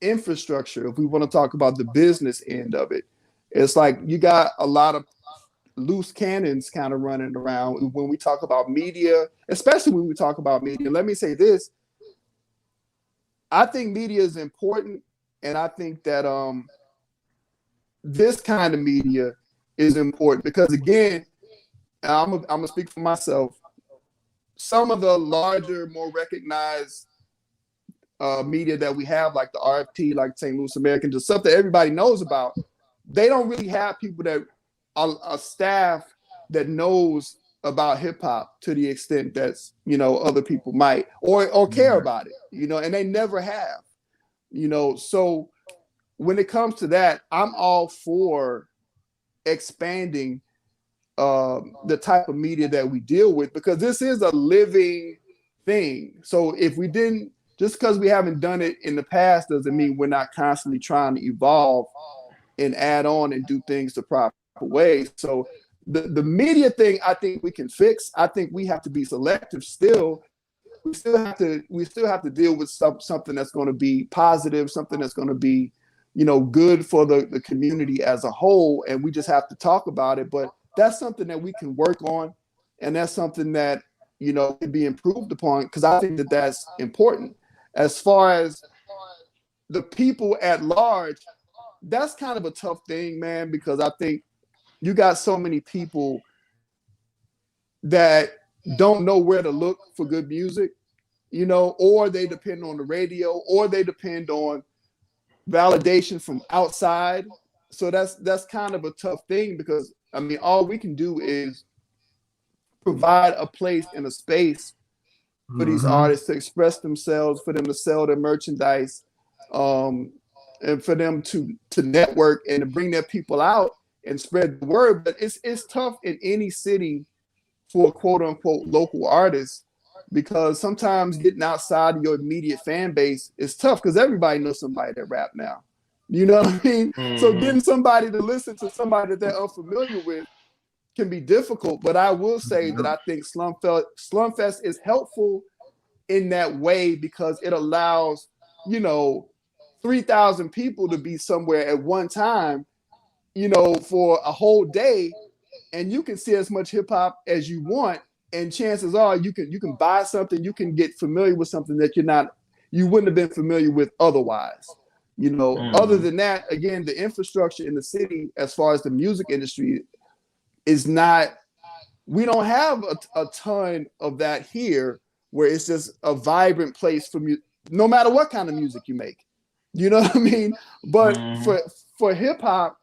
infrastructure. If we want to talk about the business end of it, it's like you got a lot of loose cannons kind of running around when we talk about media, especially when we talk about media. Let me say this. I think media is important, and I think that this kind of media is important because again, I'm gonna speak for myself. Some of the larger, more recognized media that we have, like the RFT, like St. Louis American, just stuff that everybody knows about, they don't really have people that are a staff that knows about hip hop to the extent that's other people might or care about it, and they never have, So when it comes to that, I'm all for expanding the type of media that we deal with because this is a living thing. So if we didn't, just because we haven't done it in the past doesn't mean we're not constantly trying to evolve and add on and do things the proper way. So the media thing, I think we can fix. I think we have to be selective still. We still have to deal with something that's going to be positive, something that's going to be, good for the community as a whole. And we just have to talk about it. But that's something that we can work on. And that's something that, can be improved upon because I think that that's important. As far as the people at large, that's kind of a tough thing, man, because I think you got so many people that don't know where to look for good music, or they depend on the radio, or they depend on validation from outside. So that's kind of a tough thing because I mean, all we can do is provide a place and a space for these
Mm-hmm.
artists to express themselves, for them to sell their merchandise, um, and for them to network and to bring their people out and spread the word. But it's tough in any city for a quote unquote local artist because sometimes getting outside of your immediate fan base is tough because everybody knows somebody that rap now. You know what I mean? So
Mm-hmm.
getting somebody to listen to somebody that they're unfamiliar with can be difficult. But I will say that I think Slumfest is helpful in that way because it allows, 3,000 people to be somewhere at one time, for a whole day, and you can see as much hip hop as you want. And chances are you can buy something, you can get familiar with something that you wouldn't have been familiar with otherwise. Other than that, again, the infrastructure in the city, as far as the music industry, is not. We don't have a ton of that here, where it's just a vibrant place for music, no matter what kind of music you make. You know what I mean? But for hip hop,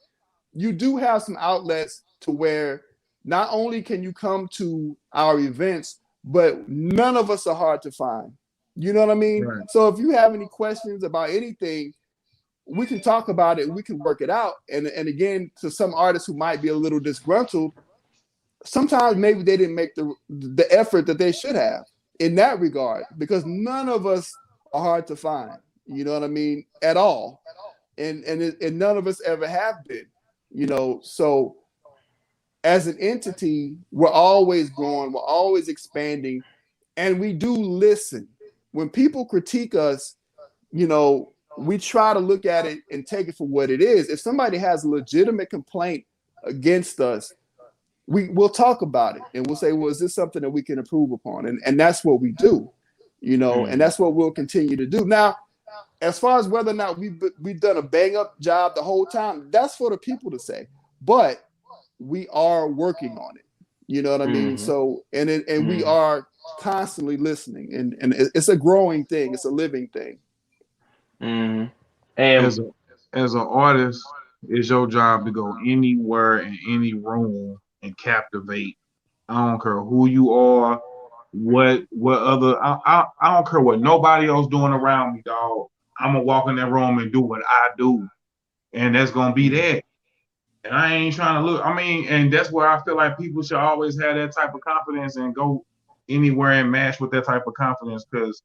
you do have some outlets to where not only can you come to our events, but none of us are hard to find. You know what I mean?
Right.
So if you have any questions about anything, we can talk about it and we can work it out. And again, to some artists who might be a little disgruntled, sometimes maybe they didn't make the effort that they should have in that regard, because none of us are hard to find. You know what I mean? At all. And none of us ever have been, so as an entity, we're always growing, we're always expanding, and we do listen. When people critique us, we try to look at it and take it for what it is. If somebody has a legitimate complaint against us, we'll talk about it and we'll say, well, is this something that we can improve upon? And that's what we do, and that's what we'll continue to do. Now, as far as whether or not we've done a bang up job the whole time, that's for the people to say. But we are working on it. You know what I mean? So, and we are constantly listening, and it's a growing thing. It's a living thing.
And
As an artist, it's your job to go anywhere in any room and captivate. I don't care who you are, what other. I don't care what nobody else doing around me, dog. I'm gonna walk in that room and do what I do, and that's gonna be that. And I ain't trying to look. I mean, and that's where I feel like people should always have that type of confidence and go anywhere and match with that type of confidence. Because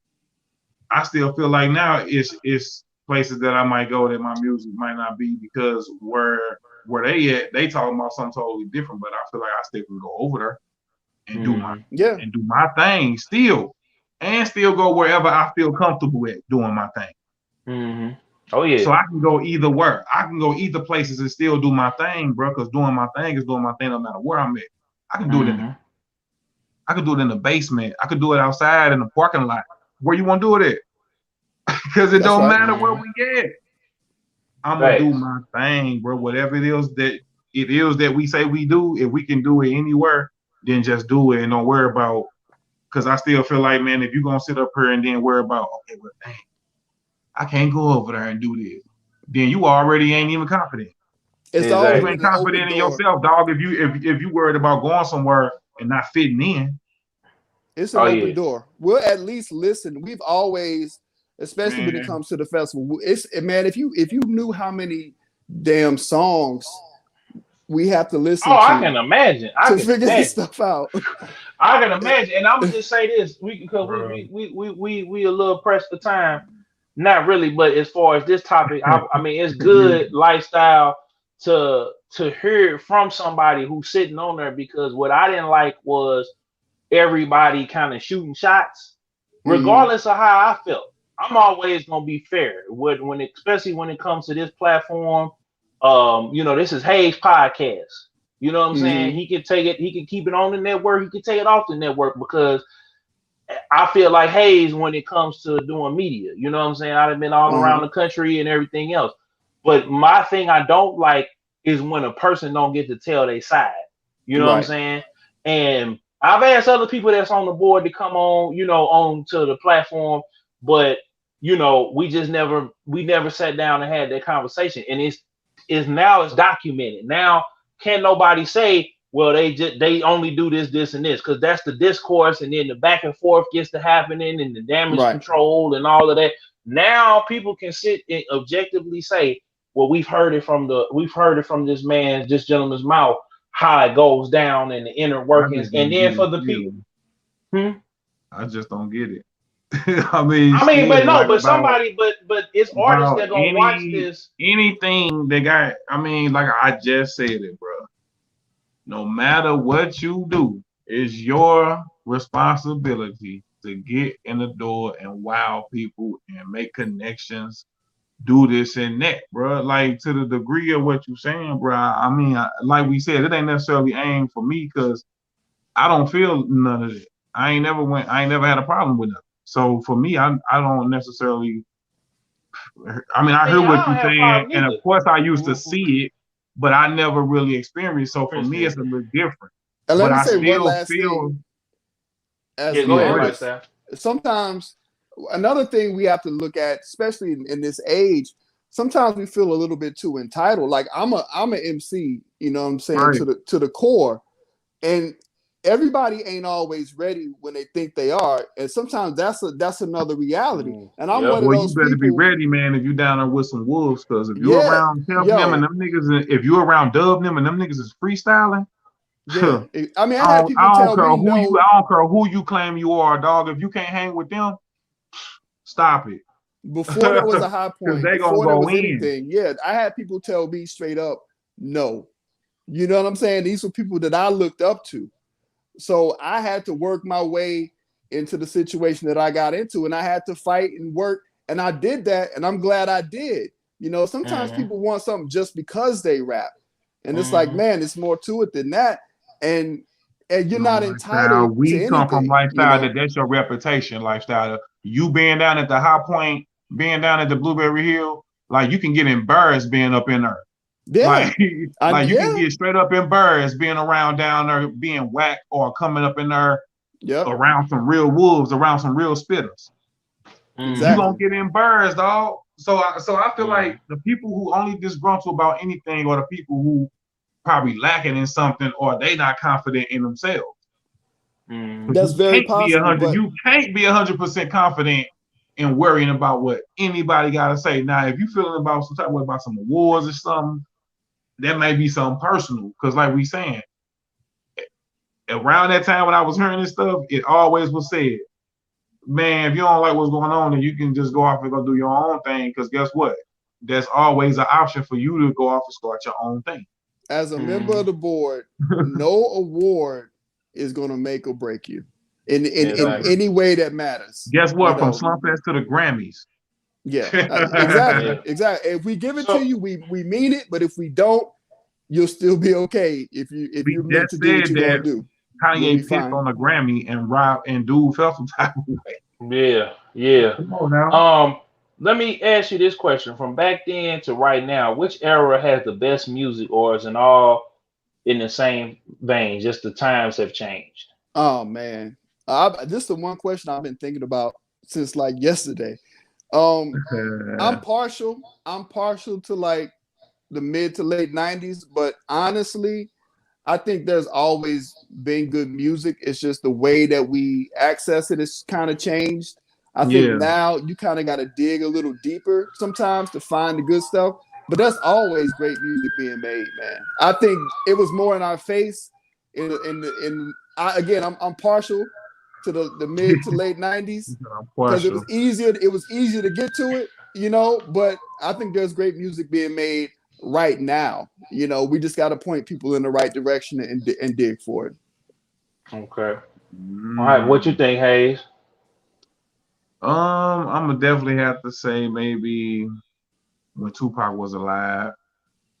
I still feel like now it's places that I might go that my music might not be, because where they at, they talking about something totally different. But I feel like I still can go over there and do my thing still, and still go wherever I feel comfortable at doing my thing.
Oh yeah.
So I can go either where. I can go either places and still do my thing, bro. Because doing my thing is doing my thing no matter where I'm at. I can do it I could do it in the basement. I could do it outside in the parking lot. Where you want to do it at? Because it don't matter where we get. I'm gonna do my thing, bro. Whatever it is that we say we do, if we can do it anywhere, then just do it and don't worry about. Because I still feel like, man, if you're gonna sit up here and then worry about, okay, well, dang, I can't go over there and do this, then you already ain't even confident.
It's
You ain't confident in yourself, dog. If you worried about going somewhere and not fitting in,
it's an open door. We'll at least listen. We've always, especially when it comes to the festival, man. If you knew how many damn songs we have to listen to,
I can imagine. I can
figure this stuff out.
I can imagine, and I'm gonna just say this: because we a little pressed for time. Not really, but as far as this topic, I mean, it's good lifestyle to hear it from somebody who's sitting on there, because what I didn't like was everybody kind of shooting shots, regardless of how I felt. I'm always gonna be fair especially when it comes to this platform. This is Hayes podcast. You know what I'm saying? He can take it, he can keep it on the network, he can take it off the network, because I feel like Hayes when it comes to doing media. You know what I'm saying? I've been all around the country and everything else. But my thing I don't like is when a person don't get to tell their side. You know what I'm saying? And I've asked other people that's on the board to come on, onto the platform, but we never sat down and had that conversation. And it's documented. Now can't nobody say, well, they only do this, and this, because that's the discourse, and then the back and forth gets to happening, and the damage control and all of that. Now people can sit and objectively say, well, we've heard it from this gentleman's mouth, how it goes down and the inner workings, and then for the people.
I just don't get it. but
it's artists that gonna watch this.
Anything they got. I mean, like I just said it, bro. No matter what you do, it's your responsibility to get in the door and wow people and make connections, do this and that, bro. Like, to the degree of what you're saying, bro. I mean, like we said, it ain't necessarily aimed for me, because I don't feel none of it. I ain't never had a problem with it. So for me, I don't necessarily I mean, I
I mean,
heard
I
what
don't
you're
have a
saying,
problem
and of
either.
course, I used to see it, but I never really experienced. So for me, it's a little different.
And let
But
me
I
say one
still
last
feel,
thing as
Yeah,
an
go ahead,
yeah,
artist.
lifestyle.
Sometimes another thing we have to look at, especially in this age, sometimes we feel a little bit too entitled. Like I'm an MC, you know what I'm saying,
right.
to the core. And everybody ain't always ready when they think they are. And sometimes that's another reality. And I'm
Yep.
one of
Boy, you
those
better be
people,
ready, man, if you down there with some wolves, because if you're
yeah,
around Kelp them and
yo,
them niggas, if you're around Dub them and them niggas is freestyling,
yeah. I mean, I had
I
people
don't
tell
care
me
who you,
no
I don't care who you claim you are, dog. If you can't hang with them, stop it,
before there was a high
because
point,
they gonna
before there
go
was
in.
anything. Yeah, I had people tell me straight up, no. You know what I'm saying? These were people that I looked up to. So I had to work my way into the situation that I got into, and I had to fight and work, and I did that, and I'm glad I did. You know, sometimes
Mm-hmm.
people want something just because they rap, and it's like,
Mm-hmm.
man, it's more to it than that, and you're
No,
not
lifestyle.
entitled to
We come from
anything. You
lifestyle
know,
that's your reputation, lifestyle. You being down at the high point, being down at the Blueberry Hill, like you can get embarrassed being up in there.
yeah,
Like, like you can
yeah,
get straight up embarrassed being around down there, being whacked or coming up in there
yep,
around some real wolves, around some real spitters. You
Mm-hmm.
gonna
exactly.
get embarrassed, dog. So I feel
Mm-hmm.
like the people who only disgruntled about anything, or the people who probably lacking in something, or they not confident in themselves. Because
That's
you
very
can't be a
possible,
hundred,
but
you can't be 100% confident in worrying about what anybody gotta say. Now, if you feeling about some type of way about some awards or something, that may be something personal. Because like we saying, around that time when I was hearing this stuff, it always was said, man, if you don't like what's going on, then you can just go off and go do your own thing. Because guess what? There's always an option for you to go off and start your own thing.
as a member
Mm-hmm.
of the board, no award is going to make or break you in
Exactly.
any way that matters.
Guess
You
what? From
know,
Slumfest to the Grammys.
yeah,
Yeah.
exactly, exactly. If we give it to
So
you, we mean it. But if we don't, you'll still be okay. If
We
you're meant
just
to do what
said
you're gonna
that
do, you'll be
Kanye pissed
fine.
on a Grammy and Rob and Dude felt some type of way.
yeah, yeah.
Come on now.
Let me ask you this question: from back then to right now, which era has the best music, or is it all in the same vein? Just the times have changed.
Oh man, this is the one question I've been thinking about since like yesterday. I'm partial. I'm partial to like the mid to late '90s, but honestly, I think there's always been good music. It's just the way that we access it has kind of changed. I think
Yeah,
now you kind of got to dig a little deeper sometimes to find the good stuff. But there's always great music being made, man. I think it was more in our face. Again, I'm partial to the mid to late '90s
I'm
because
partial.
it was easier to get to it, you know. But I think there's great music being made right now. You know, we just got to point people in the right direction and dig for it.
Okay. All right. What you
Mm.
think, Hayes?
I'm gonna definitely have to say maybe when Tupac was alive,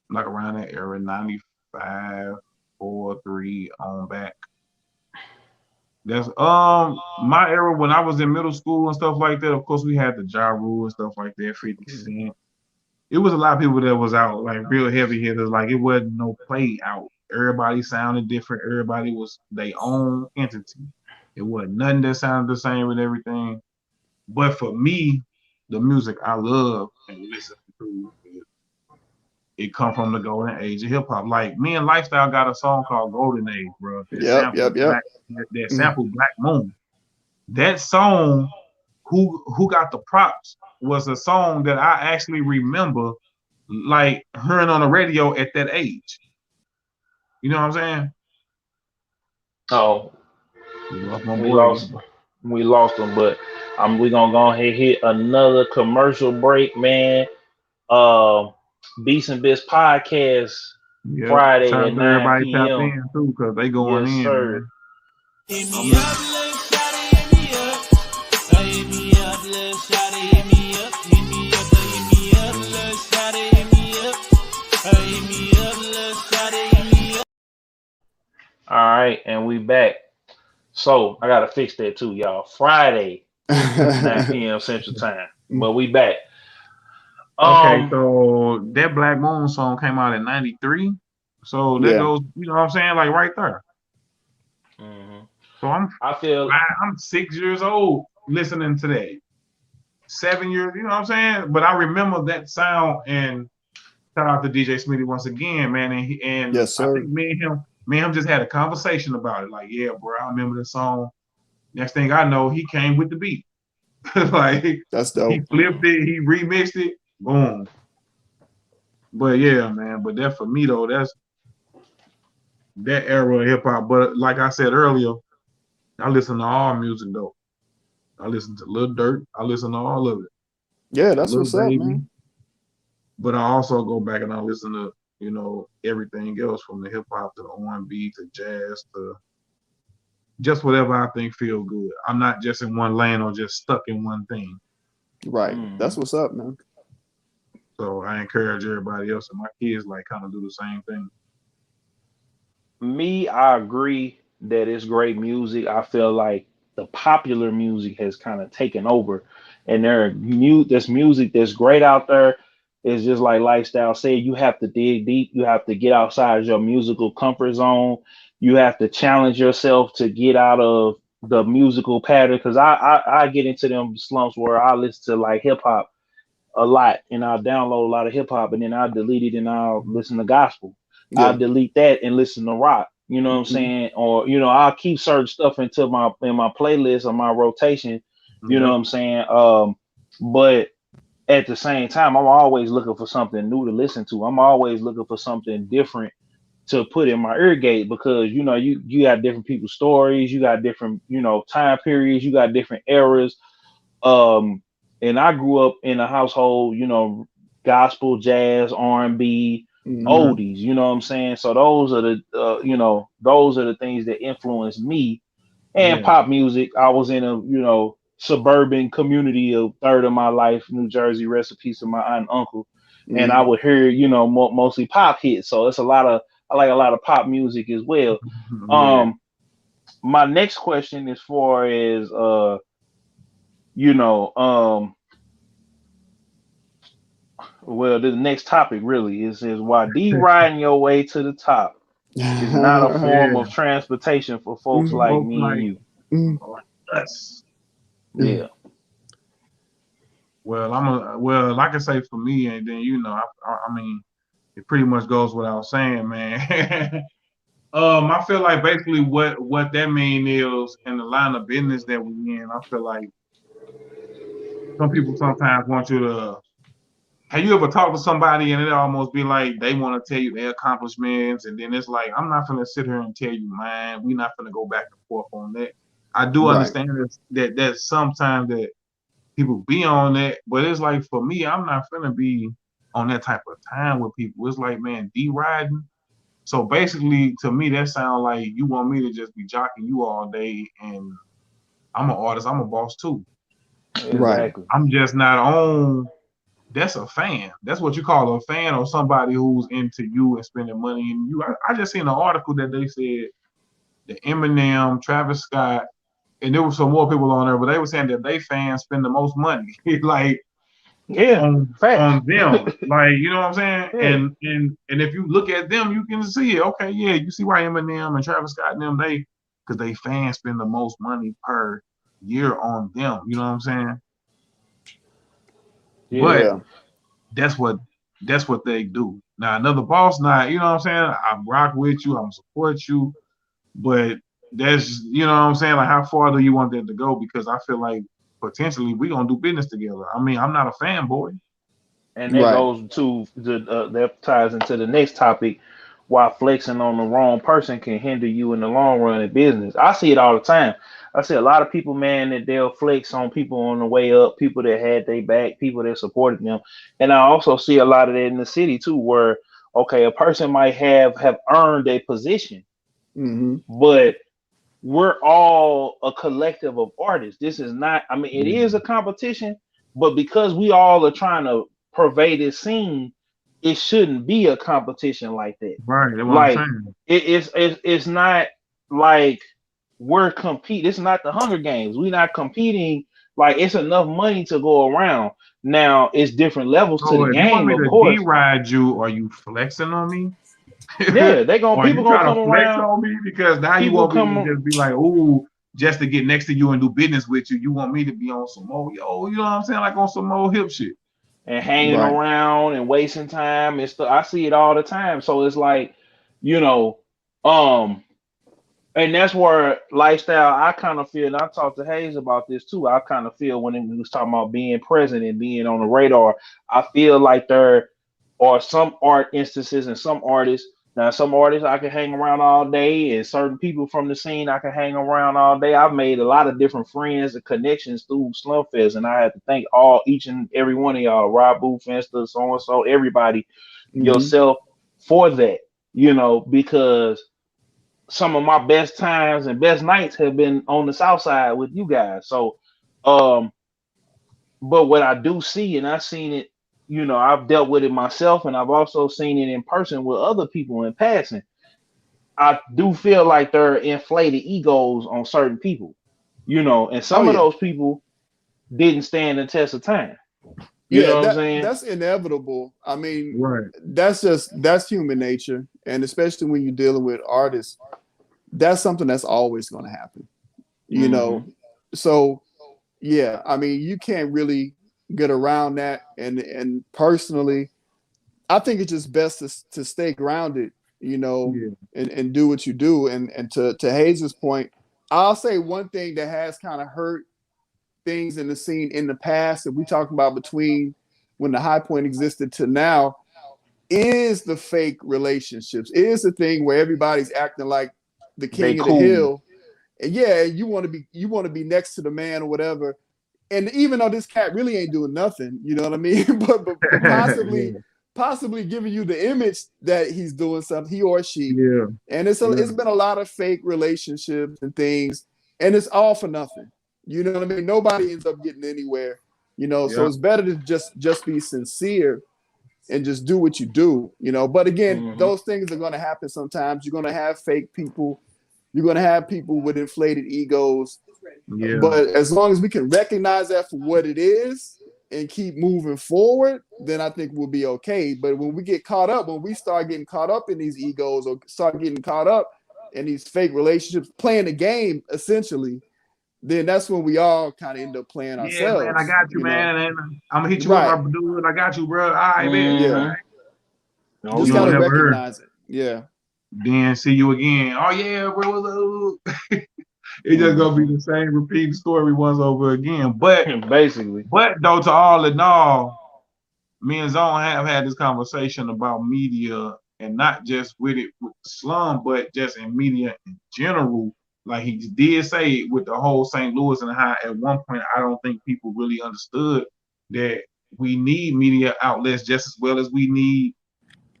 like around that era, 95, 4, 3 on back. That's my era when I was in middle school and stuff like that. Of course, we had the Ja Rule and stuff like that, 50 Cent. It was a lot of people that was out, like real heavy hitters. Like it wasn't no play out. Everybody sounded different. Everybody was their own entity. It wasn't nothing that sounded the same with everything. But for me, the music I love and listen to, it come from the golden age of hip hop. Like me and Lifestyle got a song called Golden Age, bro.
Yep, yep, yep.
That sample Black Moon. That song, who got the props, was a song that I actually remember like hearing on the radio at that age. You know what I'm saying?
Oh,
We lost my
we
boy
lost.
again.
We lost them, but we gonna go ahead and hit another commercial break, man. Um, Beats and Bits podcast
Yep.
Friday
Shout
at
out to
9
everybody tapped
p.m.
in too, because they going
Yes,
in,
sir.
man.
Hit
I'm
me up, little shawty, hit me up. Hit me up, little shawty, hit me up. Hit me up, little shawty, hit me up. Hit me up, little shawty, hit me up.
All right, and we back. So I gotta fix that too, y'all. Friday, 9 p.m. Central Time. But we back.
Okay,
Um,
so that Black Moon song came out in '93. So that
Yeah.
goes, you know what I'm saying, like right there.
mhm.
So
I feel
I'm 6 years old listening to that. 7 years, you know what I'm saying? But I remember that sound and shout out to DJ Smitty once again, man. And
Yes,
I think
sir.
me and him just had a conversation about it. Like, yeah, bro, I remember the song. Next thing I know, he came with the beat. Like
That's
he
dope.
flipped it, he remixed it, boom. But yeah, man. But that for me though, that's that era of hip hop. But like I said earlier, I listen to all music though. I listen to Lil Durk. I listen to all of it.
Yeah, that's
Lil
what's up,
Baby.
man.
But I also go back and I listen to, everything else from the hip hop to the R&B to jazz to just whatever I think feel good. I'm not just in one lane or just stuck in one thing.
Right. That's
mhm.
what's up, man.
So I encourage everybody else and my kids like kind of do the same thing.
Me, I agree that it's great music. I feel like the popular music has kind of taken over, and there's music that's great out there. It's just like lifestyle said, you have to dig deep. You have to get outside your musical comfort zone. You have to challenge yourself to get out of the musical pattern. Because I get into them slumps where I listen to like hip hop a lot and I'll download a lot of hip hop and then I'll delete it and I'll listen to gospel. I'll
Yeah.
delete that and listen to rock. You know what I'm
Mhm.
saying? Or I'll keep certain stuff into my playlist or my rotation. You know what
Yep.
I'm saying? But at the same time, I'm always looking for something new to listen to. I'm always looking for something different to put in my ear gate because you got different people's stories, you got different time periods, you got different eras. um, and I grew up in a household, gospel, jazz, R&B,
Mhm.
Hmm.
oldies. You know what I'm saying? So those are the things that influenced me. And
Yeah.
pop music. I was in a suburban community a third of my life, New Jersey. Rest in peace to my aunt and uncle. And I
Mhm.
would hear mostly pop hits. So it's a lot of I like a lot of pop music as well.
Yeah.
Um, my next question as far as you know um well, the next topic really is why D riding your way to the top is not a form
Yeah.
of transportation for folks
Mhm.
like
Folks
me and you.
Mhm.
like us.
Yeah.
Well, like I say for me, and then I mean, it pretty much goes without saying, man. I feel like basically what that mean is in the line of business that we in. I feel like some people sometimes want you to. Have you ever talked to somebody and it almost be like they want to tell you their accomplishments, and then it's like I'm not gonna sit here and tell you mine. We're not gonna go back and forth on that. I do
Right.
understand that sometimes that people be on that, but it's like for me, I'm not gonna be on that type of time with people. It's like, man, D riding. So basically, to me, that sounds like you want me to just be jocking you all day, and I'm an artist. I'm a boss too.
Right.
Exactly.
I'm just not on. That's a fan. That's what you call a fan or somebody who's into you and spending money in you. I just seen an article that they said that Eminem, Travis Scott, and there were some more people on there, but they were saying that they fans spend the most money. Like
Yeah.
on
Facts.
them. Like, you know what I'm saying?
Yeah.
And if you look at them, you can see it. Okay, yeah, you see why Eminem and Travis Scott and them because they fans spend the most money per year on them. You know what I'm saying?
Yeah.
But
Yeah.
that's what that's what they do. Now another boss night, you know what I'm saying? I rock with you, I'm support you, but that's you know what I'm saying? Like how far do you want that to go? Because I feel like potentially we gonna do business together. I mean, I'm not a fanboy.
And that
Right.
goes to that ties into the next topic. Why flexing on the wrong person can hinder you in the long run in business. I see it all the time. I see a lot of people, man, that they'll flex on people on the way up, people that had their back, people that supported them. And I also see a lot of that in the city too, where okay, a person might have earned a position,
Mhm.
but we're all a collective of artists. This is not, I mean, it is
Yeah.
a competition, but because we all are trying to pervade this scene, it shouldn't be a competition like that.
Right, that's what I'm
Like
saying.
it's not like we're compete. It's not the Hunger Games. We're not competing Like it's enough money to go around. Now it's different levels to
So
the
if you want
game,
me
of
to
course.
D-ride you, are you flexing on me?
Yeah, they gonna
Or
people
you
gonna
trying
come
to flex
around.
on me? Because now you
People
want me to
come
just be like, ooh, just to get next to you and do business with you. You want me to be on some more, yo, you know what I'm saying? Like on some more hip shit.
and hanging
Right.
around and wasting time and stuff. I see it all the time. So it's like, you know, um, and that's where lifestyle. I kind of feel, and I talked to Hayes about this too. I kind of feel when he was talking about being present and being on the radar. I feel like there are some art instances and some artists. Now, some artists I can hang around all day, and certain people from the scene I can hang around all day. I've made a lot of different friends and connections through Slumfest, and I have to thank each and every one of y'all, Rob Boo, Fenster, so and so, everybody,
Mm-hmm.
yourself, for that. Because some of my best times and best nights have been on the south side with you guys. So, um, but what I do see, and I've seen it, I've dealt with it myself, and I've also seen it in person with other people in passing. I do feel like there are inflated egos on certain people, and
Oh
some of
yeah.
those people didn't stand the test of time. You
Yeah,
know what I'm saying?
that's inevitable. I mean,
Right.
that's human nature, and especially when you're dealing with artists, that's something that's always going to happen. You
Hmm.
know, so yeah, I mean, you can't really get around that. And personally, I think it's just best to stay grounded,
Yeah.
and do what you do. And to Hayes' point, I'll say one thing that has kind of hurt things in the scene in the past that we talked about between when the high point existed to now is the fake relationships. It is the thing where everybody's acting like the
They
king of the
cool.
hill. And yeah, you want to be next to the man or whatever. And even though this cat really ain't doing nothing, you know what I mean? but possibly
Yeah.
possibly giving you the image that he's doing something, he or she.
Yeah.
And it's
Yeah.
been a lot of fake relationships and things, and it's all for nothing. You know what I mean? Nobody ends up getting anywhere. So
Yeah.
it's better to just be sincere and just do what you do. But again,
Hmm.
those things are going to happen sometimes. You're going to have fake people. You're going to have people with inflated egos.
Yeah.
But as long as we can recognize that for what it is and keep moving forward, then I think we'll be okay. But when we start getting caught up in these egos or start getting caught up in these fake relationships, playing the game essentially, then that's when we all kind of end up playing
Yeah, man, I
ourselves.
got you, man. And I'm gonna hit you up, my
Right.
dude. I got you, bro. All right, man.
Yeah.
Hmm. Oh
Just
You know,
kind of
yeah.
never heard.
recognize it. Yeah.
Then see you again. Oh yeah, bro. What's up? It's just gonna be
Hmm.
the same repeating story once over again. But
Basically.
though, to all in all, me and Zone have had this conversation about media and not just with it with the slum, but just in media in general. Like he did say with the whole St. Louis and how at one point I don't think people really understood that we need media outlets just as well as we need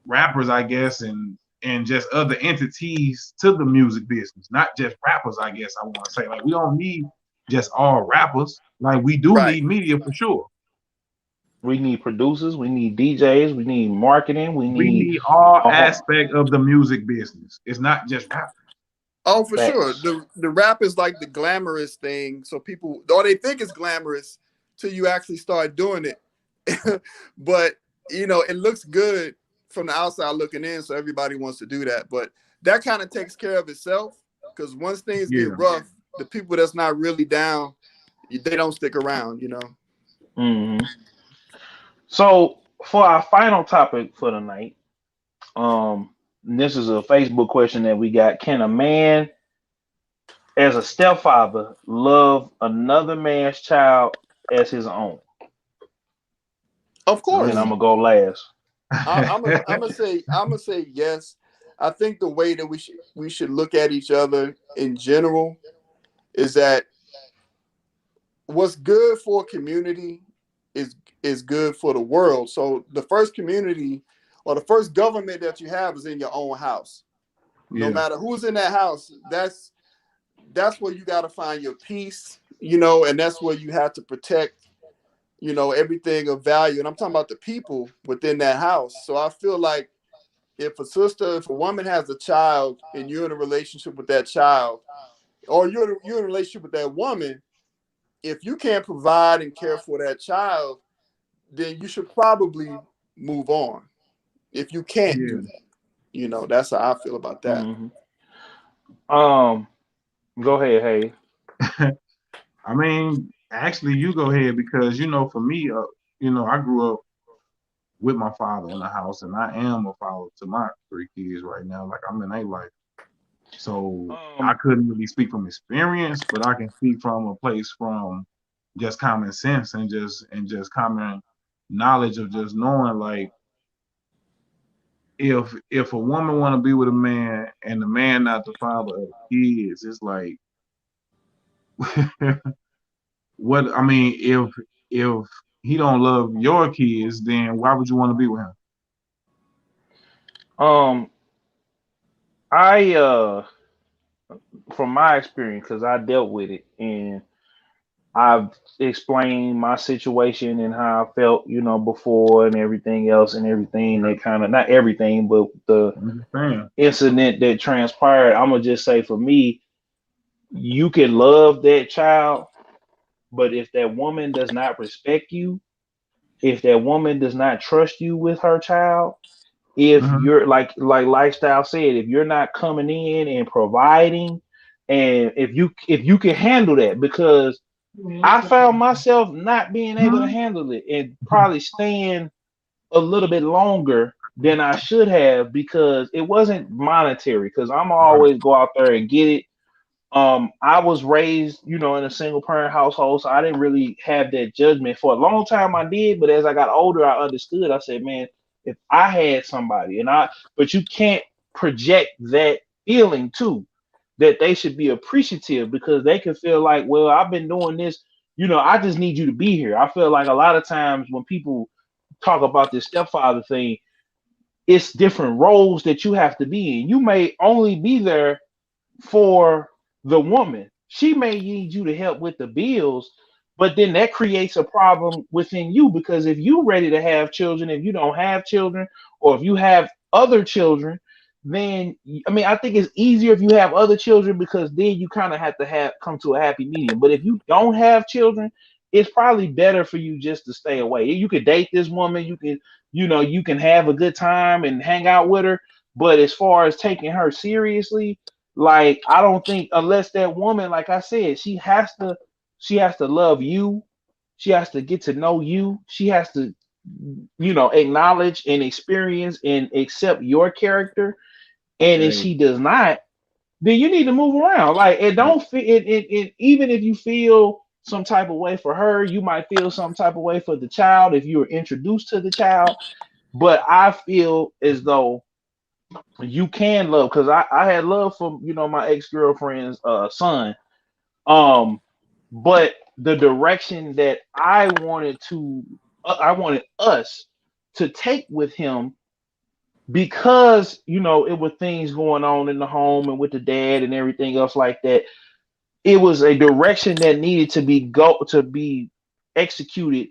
rappers, I guess, and just other entities to the music business, not just rappers, I guess I want to say. Like we don't need just all rappers. Like we do
Right.
need media for sure.
We need producers, we need DJs, we need marketing, we
We
need
need all
a whole
aspect of the music business. It's not just rap.
Oh, for sure.
facts.
The rap is like the glamorous thing. So people, or they think it's glamorous till you actually start doing it. But it looks good from the outside looking in, so everybody wants to do that. But that kind of takes care of itself because once things
Yeah.
get rough, the people that's not really down, they don't stick around.
Hmm. So for our final topic for the night, this is a Facebook question that we got. Can a man, as a stepfather, love another man's child as his own?
Of
And I'm
course.
gonna go last.
I'm gonna say yes. I think the way that we should look at each other in general is that what's good for a community is good for the world. So the first community or the first government that you have is in your own house. No
Yeah.
matter who's in that house, that's where you got to find your peace, and that's where you have to protect, everything of value. And I'm talking about the people within that house. So I feel like if a woman has a child and you're in a relationship with that child, or you're in a relationship with that woman, if you can't provide and care for that child, then you should probably move on. If you can't
Yeah.
do that, you know, that's how I feel about that.
Mhm. Um, go ahead, hey.
I mean, actually, you go ahead because for me, I grew up with my father in the house, and I am a father to my 3 kids right now. Like I'm in their life, so I
Um,
couldn't really speak from experience, but I can speak from a place from just common sense and just common knowledge of just knowing like if a woman want to be with a man and the man not the father of the kids, it's like what I mean if he don't love your kids, then why would you want to be with him?
um, I from my experience, because I dealt with it and I've explained my situation and how I felt, before and everything else and everything
Yeah,
that kind of not everything, but the
I'm just saying.
incident that transpired. I'm gonna just say for me, you can love that child, but if that woman does not respect you, if that woman does not trust you with her child, if
Hmm.
you're like lifestyle said, if you're not coming in and providing, and if you can handle that, because I found myself not being able to handle it and probably staying a little bit longer than I should have because it wasn't monetary. Because I'm
Right.
always go out there and get it. I was raised, in a single parent household, so I didn't really have that judgment. For a long time, I did, but as I got older, I understood. I said, man, if I had somebody, but you can't project that feeling too, that they should be appreciative because they can feel like, well, I've been doing this, I just need you to be here. I feel like a lot of times when people talk about this stepfather thing, it's different roles that you have to be in. You may only be there for the woman. She may need you to help with the bills, but then that creates a problem within you because if you're ready to have children, if you don't have children, or if you have other children, then I mean I think it's easier if you have other children because then you kind of have to have come to a happy medium. But if you don't have children, it's probably better for you just to stay away. You could date this woman, you can have a good time and hang out with her, but as far as taking her seriously, like I don't think unless that woman, like I said, she has to love you. She has to get to know you. She has to, acknowledge and experience and accept your character. And if
Hey,
she does not, then you need to move around. Like it don't fit even if you feel some type of way for her, you might feel some type of way for the child if you were introduced to the child. But I feel as though you can love because I had love for my ex-girlfriend's son, um but the direction that I wanted us to take with him, because it was things going on in the home and with the dad and everything else like that. It was a direction that needed to be executed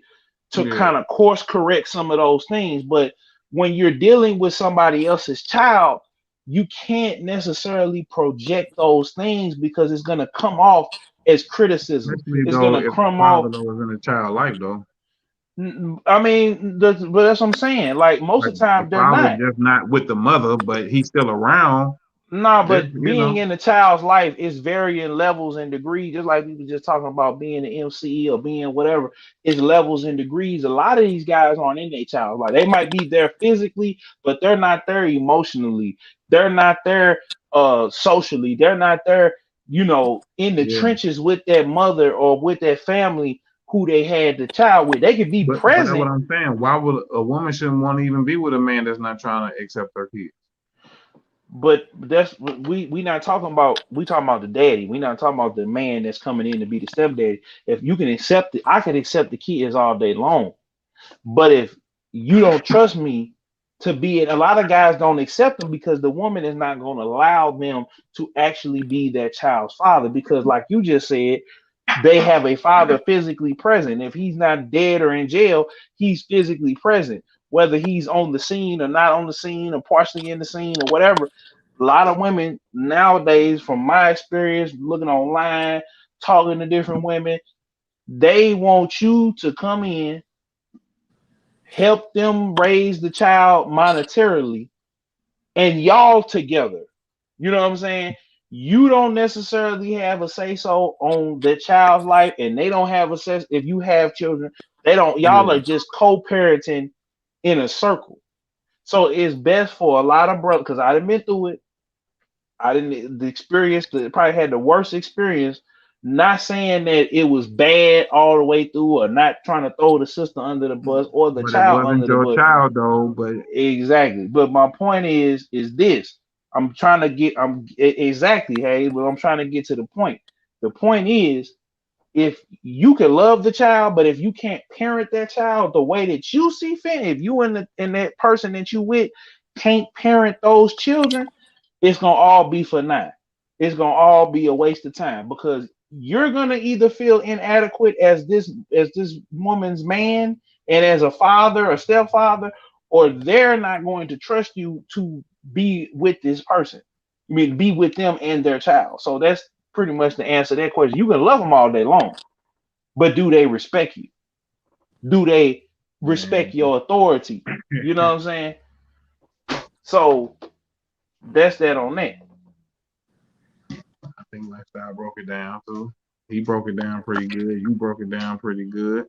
to
yeah,
kind of course correct some of those things. But when you're dealing with somebody else's child, you can't necessarily project those things because it's going to come off as criticism.
especially
It's going
though
to
if the
come
father
off.
though is in the child life though.
I mean, but that's what I'm saying. Like most
Like
of the
the
time, they're
father
not.
just not with the mother, but he's still around.
No,
Just
but being in a child's life is varying levels and degrees. Just like we were just talking about being an MC or being whatever, it's levels and degrees. A lot of these guys aren't in their child's life. They might be there physically, but they're not there emotionally. They're not there socially. They're not there, in the
yeah.
trenches with that mother or with that family who they had the child with. They could be
But that's what
present.
I'm saying. Why would a woman shouldn't want to even be with a man that's not trying to accept her kids?
But that's we not talking about. We talking about the daddy. We not talking about the man that's coming in to be the stepdaddy. If you can accept it, I can accept the kids all day long. But if you don't trust me to be it, a lot of guys don't accept them because the woman is not going to allow them to actually be that child's father. Because, like you just said, they have a father physically present. If he's not dead or in jail, he's physically present. Whether he's on the scene or not on the scene or partially in the scene or whatever. A lot of women nowadays, from my experience, looking online, talking to different women, They want you to come in, help them raise the child monetarily, and y'all together. You know what I'm saying? You don't necessarily have a say so on the child's life, and they don't have a say. If you have children, they don't. Y'all
Yeah.
are just co-parenting in a circle. So it's best for a lot of brothers, because I done been through it. I didn't the experience. Probably had the worst experience. Not saying that it was bad all the way through, or not trying to throw the sister under the bus or the
But it
child
wasn't
under the
your
bus.
child though. But
Exactly. But my point is this. I'm trying to get exactly, hey, but I'm trying to get to the point. The point is, if you can love the child, but if you can't parent that child the way that you see fit, if you and that person that you with can't parent those children, it's gonna all be for naught. It's gonna all be a waste of time, because you're gonna either feel inadequate as this woman's man and as a father or stepfather, or they're not going to trust you to be with this person. I mean, be with them and their child. So that's pretty much the answer to that question. You can love them all day long, but do they respect you? Do they
man,
respect your authority? You know what I'm saying? So that's that on that.
I think Lifestyle broke it down too. He broke it down pretty good. You broke it down pretty good.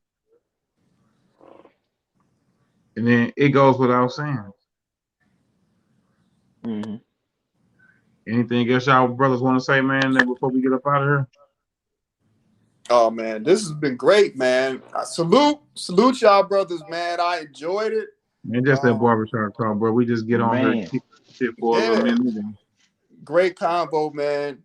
And then it goes without saying.
Mm-hmm.
Anything else y'all brothers want to say, man, before we get up out of here?
Oh man, this has been great, man. Salute y'all brothers, man. I enjoyed it.
Man, just that barbershop talk, bro. We just get on here,
Man.
kick shit for a little
Yeah,
minute. And
great convo, man.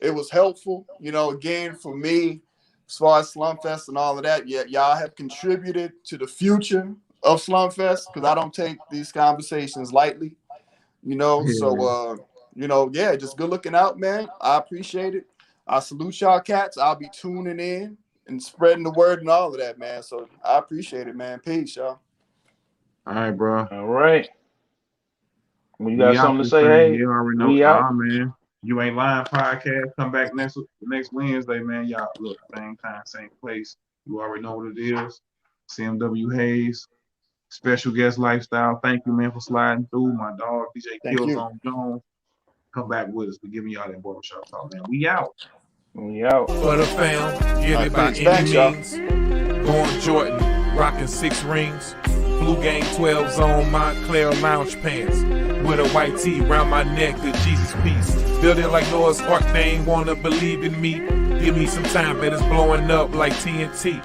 It was helpful, again for me, as far as Slumfest and all of that. Yeah, y'all have contributed to the future of Slumfest, because I don't take these conversations lightly,
yeah,
So yeah, just good looking out, man. I appreciate it. I salute y'all cats. I'll be tuning in and spreading the word and all of that, man. So I appreciate it, man. Peace, y'all.
all right, bro.
All right. When you
We
got
out
something to
this
say,
thing.
hey,
You already know.
we out.
Man. You Ain't Lying podcast. Come back next Wednesday, man. Y'all look, same time, same place. You already know what it is. CMW Hayes, special guest Lifestyle. Thank you, man, for sliding through. My dog, DJ
Thank you.
Killzone Jones. Come back with us. We're giving y'all that barbershop talk, man. We out.
We out.
For the fam, get it by
Thanks,
any
y'all.
means. Going Jordan, rocking 6 rings. Blue Gang 12s on Montclair lounge pants. With a white tee round my neck, the Jesus piece. Building like Noah's Ark, they ain't wanna believe in me. Give me some time, but it's blowing up like TNT.